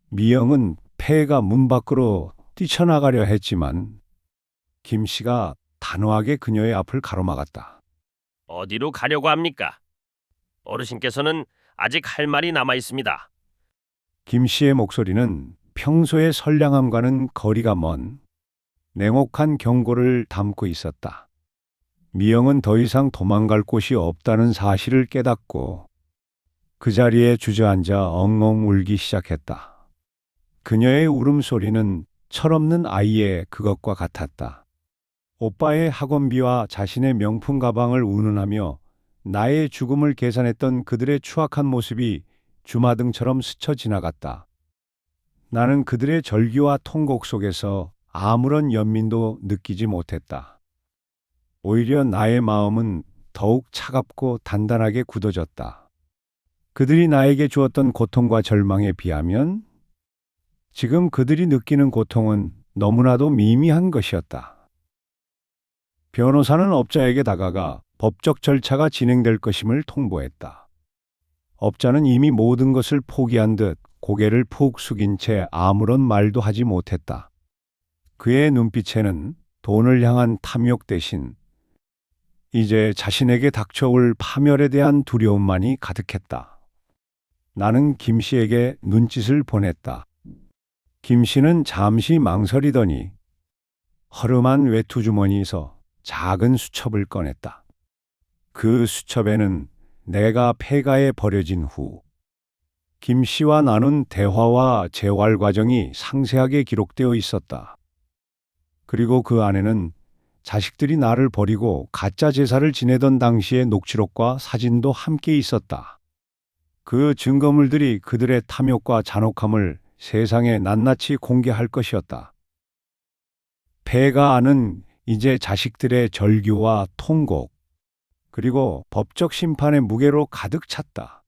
미영은 폐가 문 밖으로 뛰쳐나가려 했지만 김 씨가 단호하게 그녀의 앞을 가로막았다. 어디로 가려고 합니까? 어르신께서는 아직 할 말이 남아 있습니다. 김 씨의 목소리는 평소의 선량함과는 거리가 먼 냉혹한 경고를 담고 있었다. 미영은 더 이상 도망갈 곳이 없다는 사실을 깨닫고 그 자리에 주저앉아 엉엉 울기 시작했다. 그녀의 울음소리는 철없는 아이의 그것과 같았다. 오빠의 학원비와 자신의 명품 가방을 운운하며 나의 죽음을 계산했던 그들의 추악한 모습이 주마등처럼 스쳐 지나갔다. 나는 그들의 절규와 통곡 속에서 아무런 연민도 느끼지 못했다. 오히려 나의 마음은 더욱 차갑고 단단하게 굳어졌다. 그들이 나에게 주었던 고통과 절망에 비하면 지금 그들이 느끼는 고통은 너무나도 미미한 것이었다. 변호사는 업자에게 다가가 법적 절차가 진행될 것임을 통보했다. 업자는 이미 모든 것을 포기한 듯 고개를 푹 숙인 채 아무런 말도 하지 못했다. 그의 눈빛에는 돈을 향한 탐욕 대신 이제 자신에게 닥쳐올 파멸에 대한 두려움만이 가득했다. 나는 김 씨에게 눈짓을 보냈다. 김 씨는 잠시 망설이더니 허름한 외투 주머니에서 작은 수첩을 꺼냈다. 그 수첩에는 내가 폐가에 버려진 후 김 씨와 나눈 대화와 재활 과정이 상세하게 기록되어 있었다. 그리고 그 안에는 자식들이 나를 버리고 가짜 제사를 지내던 당시의 녹취록과 사진도 함께 있었다. 그 증거물들이 그들의 탐욕과 잔혹함을 세상에 낱낱이 공개할 것이었다. 폐가 안은 이제 자식들의 절규와 통곡, 그리고 법적 심판의 무게로 가득 찼다.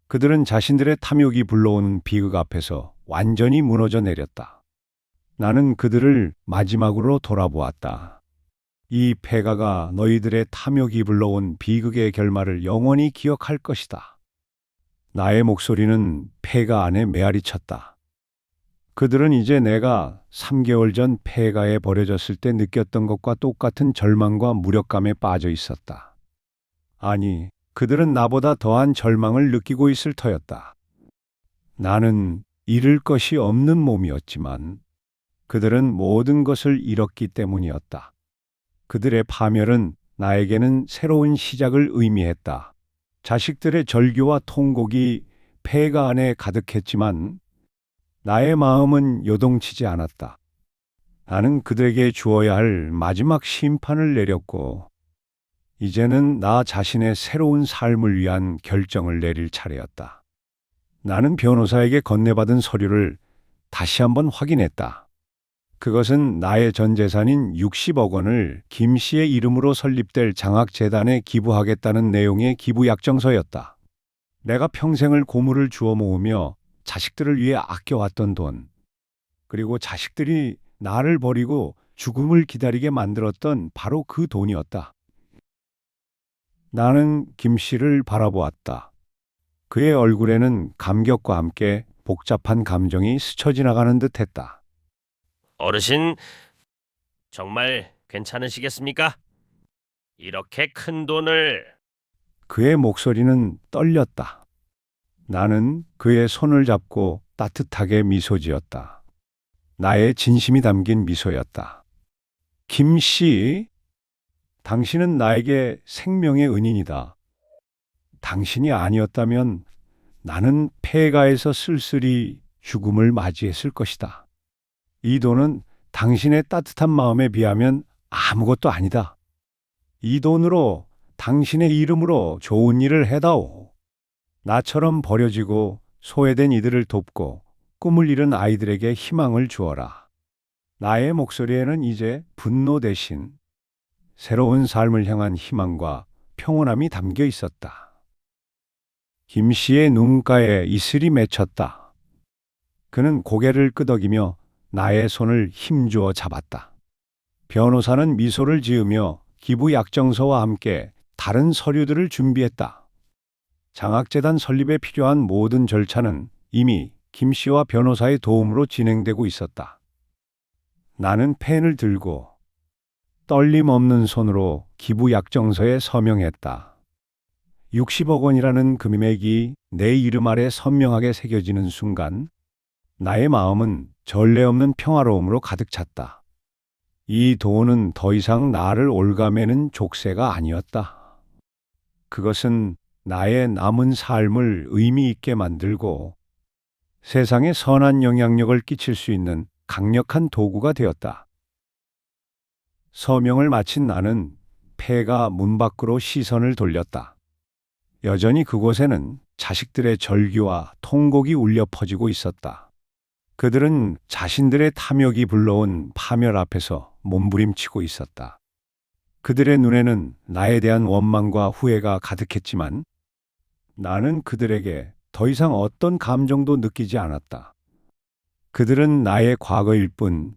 그들은 자신들의 탐욕이 불러오는 비극 앞에서 완전히 무너져 내렸다. 나는 그들을 마지막으로 돌아보았다. 이 폐가가 너희들의 탐욕이 불러온 비극의 결말을 영원히 기억할 것이다. 나의 목소리는 폐가 안에 메아리 쳤다. 그들은 이제 내가 3개월 전 폐가에 버려졌을 때 느꼈던 것과 똑같은 절망과 무력감에 빠져 있었다. 아니, 그들은 나보다 더한 절망을 느끼고 있을 터였다. 나는 잃을 것이 없는 몸이었지만 그들은 모든 것을 잃었기 때문이었다. 그들의 파멸은 나에게는 새로운 시작을 의미했다. 자식들의 절규와 통곡이 폐가 안에 가득했지만 나의 마음은 요동치지 않았다. 나는 그들에게 주어야 할 마지막 심판을 내렸고 이제는 나 자신의 새로운 삶을 위한 결정을 내릴 차례였다. 나는 변호사에게 건네받은 서류를 다시 한번 확인했다. 그것은 나의 전 재산인 60억 원을 김 씨의 이름으로 설립될 장학재단에 기부하겠다는 내용의 기부 약정서였다. 내가 평생을 고물을 주워 모으며 자식들을 위해 아껴왔던 돈, 그리고 자식들이 나를 버리고 죽음을 기다리게 만들었던 바로 그 돈이었다. 나는 김 씨를 바라보았다. 그의 얼굴에는 감격과 함께 복잡한 감정이 스쳐 지나가는 듯했다. 어르신, 정말 괜찮으시겠습니까? 이렇게 큰 돈을... 그의 목소리는 떨렸다. 나는 그의 손을 잡고 따뜻하게 미소 지었다. 나의 진심이 담긴 미소였다. 김 씨, 당신은 나에게 생명의 은인이다. 당신이 아니었다면 나는 폐가에서 쓸쓸히 죽음을 맞이했을 것이다. 이 돈은 당신의 따뜻한 마음에 비하면 아무것도 아니다. 이 돈으로 당신의 이름으로 좋은 일을 해다오. 나처럼 버려지고 소외된 이들을 돕고 꿈을 잃은 아이들에게 희망을 주어라. 나의 목소리에는 이제 분노 대신 새로운 삶을 향한 희망과 평온함이 담겨 있었다. 김 씨의 눈가에 이슬이 맺혔다. 그는 고개를 끄덕이며 나의 손을 힘주어 잡았다. 변호사는 미소를 지으며 기부 약정서와 함께 다른 서류들을 준비했다. 장학재단 설립에 필요한 모든 절차는 이미 김 씨와 변호사의 도움으로 진행되고 있었다. 나는 펜을 들고 떨림 없는 손으로 기부 약정서에 서명했다. 60억 원이라는 금액이 내 이름 아래 선명하게 새겨지는 순간 나의 마음은 전례 없는 평화로움으로 가득 찼다. 이 돈은 더 이상 나를 올가매는 족쇄가 아니었다. 그것은 나의 남은 삶을 의미 있게 만들고 세상에 선한 영향력을 끼칠 수 있는 강력한 도구가 되었다. 서명을 마친 나는 폐가 문 밖으로 시선을 돌렸다. 여전히 그곳에는 자식들의 절규와 통곡이 울려 퍼지고 있었다. 그들은 자신들의 탐욕이 불러온 파멸 앞에서 몸부림치고 있었다. 그들의 눈에는 나에 대한 원망과 후회가 가득했지만 나는 그들에게 더 이상 어떤 감정도 느끼지 않았다. 그들은 나의 과거일 뿐,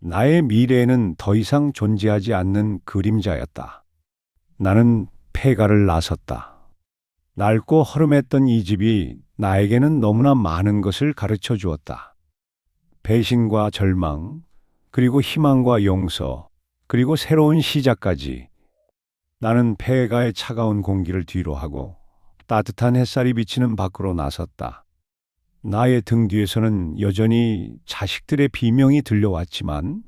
나의 미래에는 더 이상 존재하지 않는 그림자였다. 나는 폐가를 나섰다. 낡고 허름했던 이 집이 나에게는 너무나 많은 것을 가르쳐 주었다. 배신과 절망, 그리고 희망과 용서, 그리고 새로운 시작까지. 나는 폐가의 차가운 공기를 뒤로 하고 따뜻한 햇살이 비치는 밖으로 나섰다. 나의 등 뒤에서는 여전히 자식들의 비명이 들려왔지만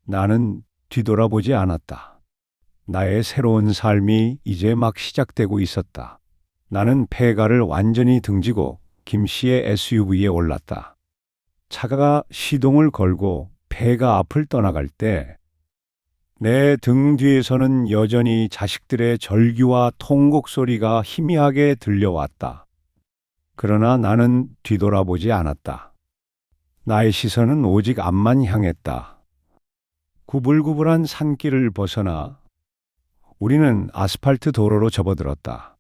나는 뒤돌아보지 않았다. 나의 새로운 삶이 이제 막 시작되고 있었다. 나는 폐가를 완전히 등지고 김 씨의 SUV에 올랐다. 차가 시동을 걸고 폐가 앞을 떠나갈 때 내 등 뒤에서는 여전히 자식들의 절규와 통곡 소리가 희미하게 들려왔다. 그러나 나는 뒤돌아보지 않았다. 나의 시선은 오직 앞만 향했다. 구불구불한 산길을 벗어나 우리는 아스팔트 도로로 접어들었다.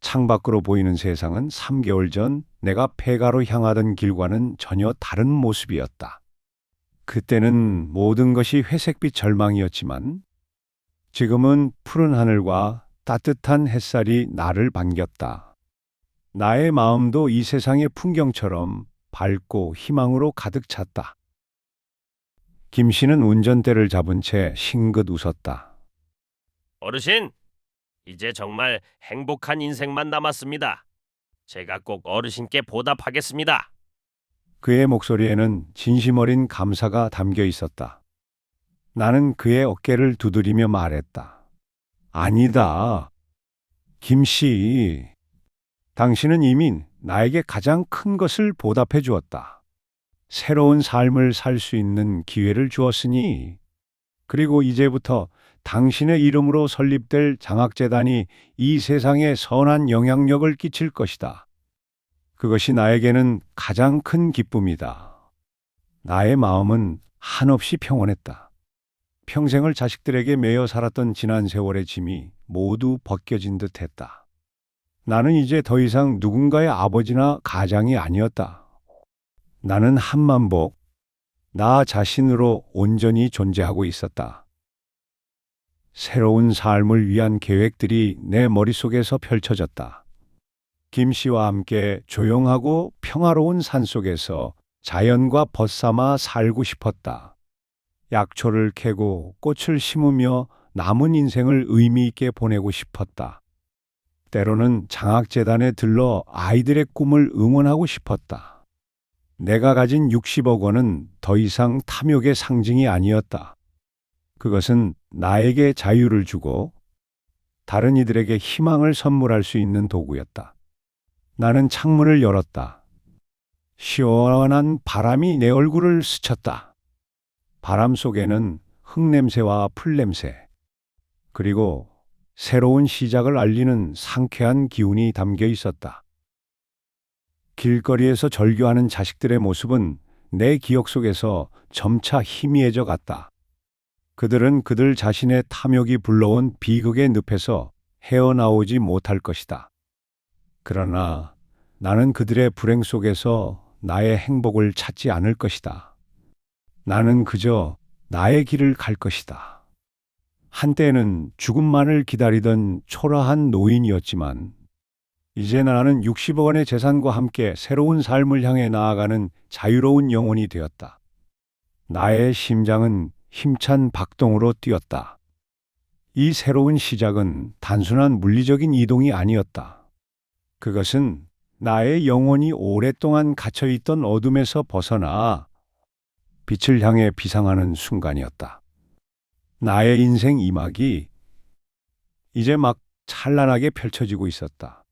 창밖으로 보이는 세상은 3개월 전 내가 폐가로 향하던 길과는 전혀 다른 모습이었다. 그때는 모든 것이 회색빛 절망이었지만 지금은 푸른 하늘과 따뜻한 햇살이 나를 반겼다. 나의 마음도 이 세상의 풍경처럼 밝고 희망으로 가득 찼다. 김 씨는 운전대를 잡은 채 싱긋 웃었다. 어르신, 이제 정말 행복한 인생만 남았습니다. 제가 꼭 어르신께 보답하겠습니다. 그의 목소리에는 진심 어린 감사가 담겨 있었다. 나는 그의 어깨를 두드리며 말했다. 아니다. 김 씨, 당신은 이미 나에게 가장 큰 것을 보답해 주었다. 새로운 삶을 살 수 있는 기회를 주었으니, 그리고 이제부터 당신의 이름으로 설립될 장학재단이 이 세상에 선한 영향력을 끼칠 것이다. 그것이 나에게는 가장 큰 기쁨이다. 나의 마음은 한없이 평온했다. 평생을 자식들에게 매여 살았던 지난 세월의 짐이 모두 벗겨진 듯 했다. 나는 이제 더 이상 누군가의 아버지나 가장이 아니었다. 나는 한만복, 나 자신으로 온전히 존재하고 있었다. 새로운 삶을 위한 계획들이 내 머릿속에서 펼쳐졌다. 김 씨와 함께 조용하고 평화로운 산속에서 자연과 벗삼아 살고 싶었다. 약초를 캐고 꽃을 심으며 남은 인생을 의미 있게 보내고 싶었다. 때로는 장학재단에 들러 아이들의 꿈을 응원하고 싶었다. 내가 가진 60억 원은 더 이상 탐욕의 상징이 아니었다. 그것은 나에게 자유를 주고 다른 이들에게 희망을 선물할 수 있는 도구였다. 나는 창문을 열었다. 시원한 바람이 내 얼굴을 스쳤다. 바람 속에는 흙냄새와 풀냄새, 그리고 새로운 시작을 알리는 상쾌한 기운이 담겨 있었다. 길거리에서 절규하는 자식들의 모습은 내 기억 속에서 점차 희미해져 갔다. 그들은 그들 자신의 탐욕이 불러온 비극의 늪에서 헤어나오지 못할 것이다. 그러나 나는 그들의 불행 속에서 나의 행복을 찾지 않을 것이다. 나는 그저 나의 길을 갈 것이다. 한때는 죽음만을 기다리던 초라한 노인이었지만 이제 나는 60억 원의 재산과 함께 새로운 삶을 향해 나아가는 자유로운 영혼이 되었다. 나의 심장은 힘찬 박동으로 뛰었다. 이 새로운 시작은 단순한 물리적인 이동이 아니었다. 그것은 나의 영혼이 오랫동안 갇혀있던 어둠에서 벗어나 빛을 향해 비상하는 순간이었다. 나의 인생 이막이 이제 막 찬란하게 펼쳐지고 있었다.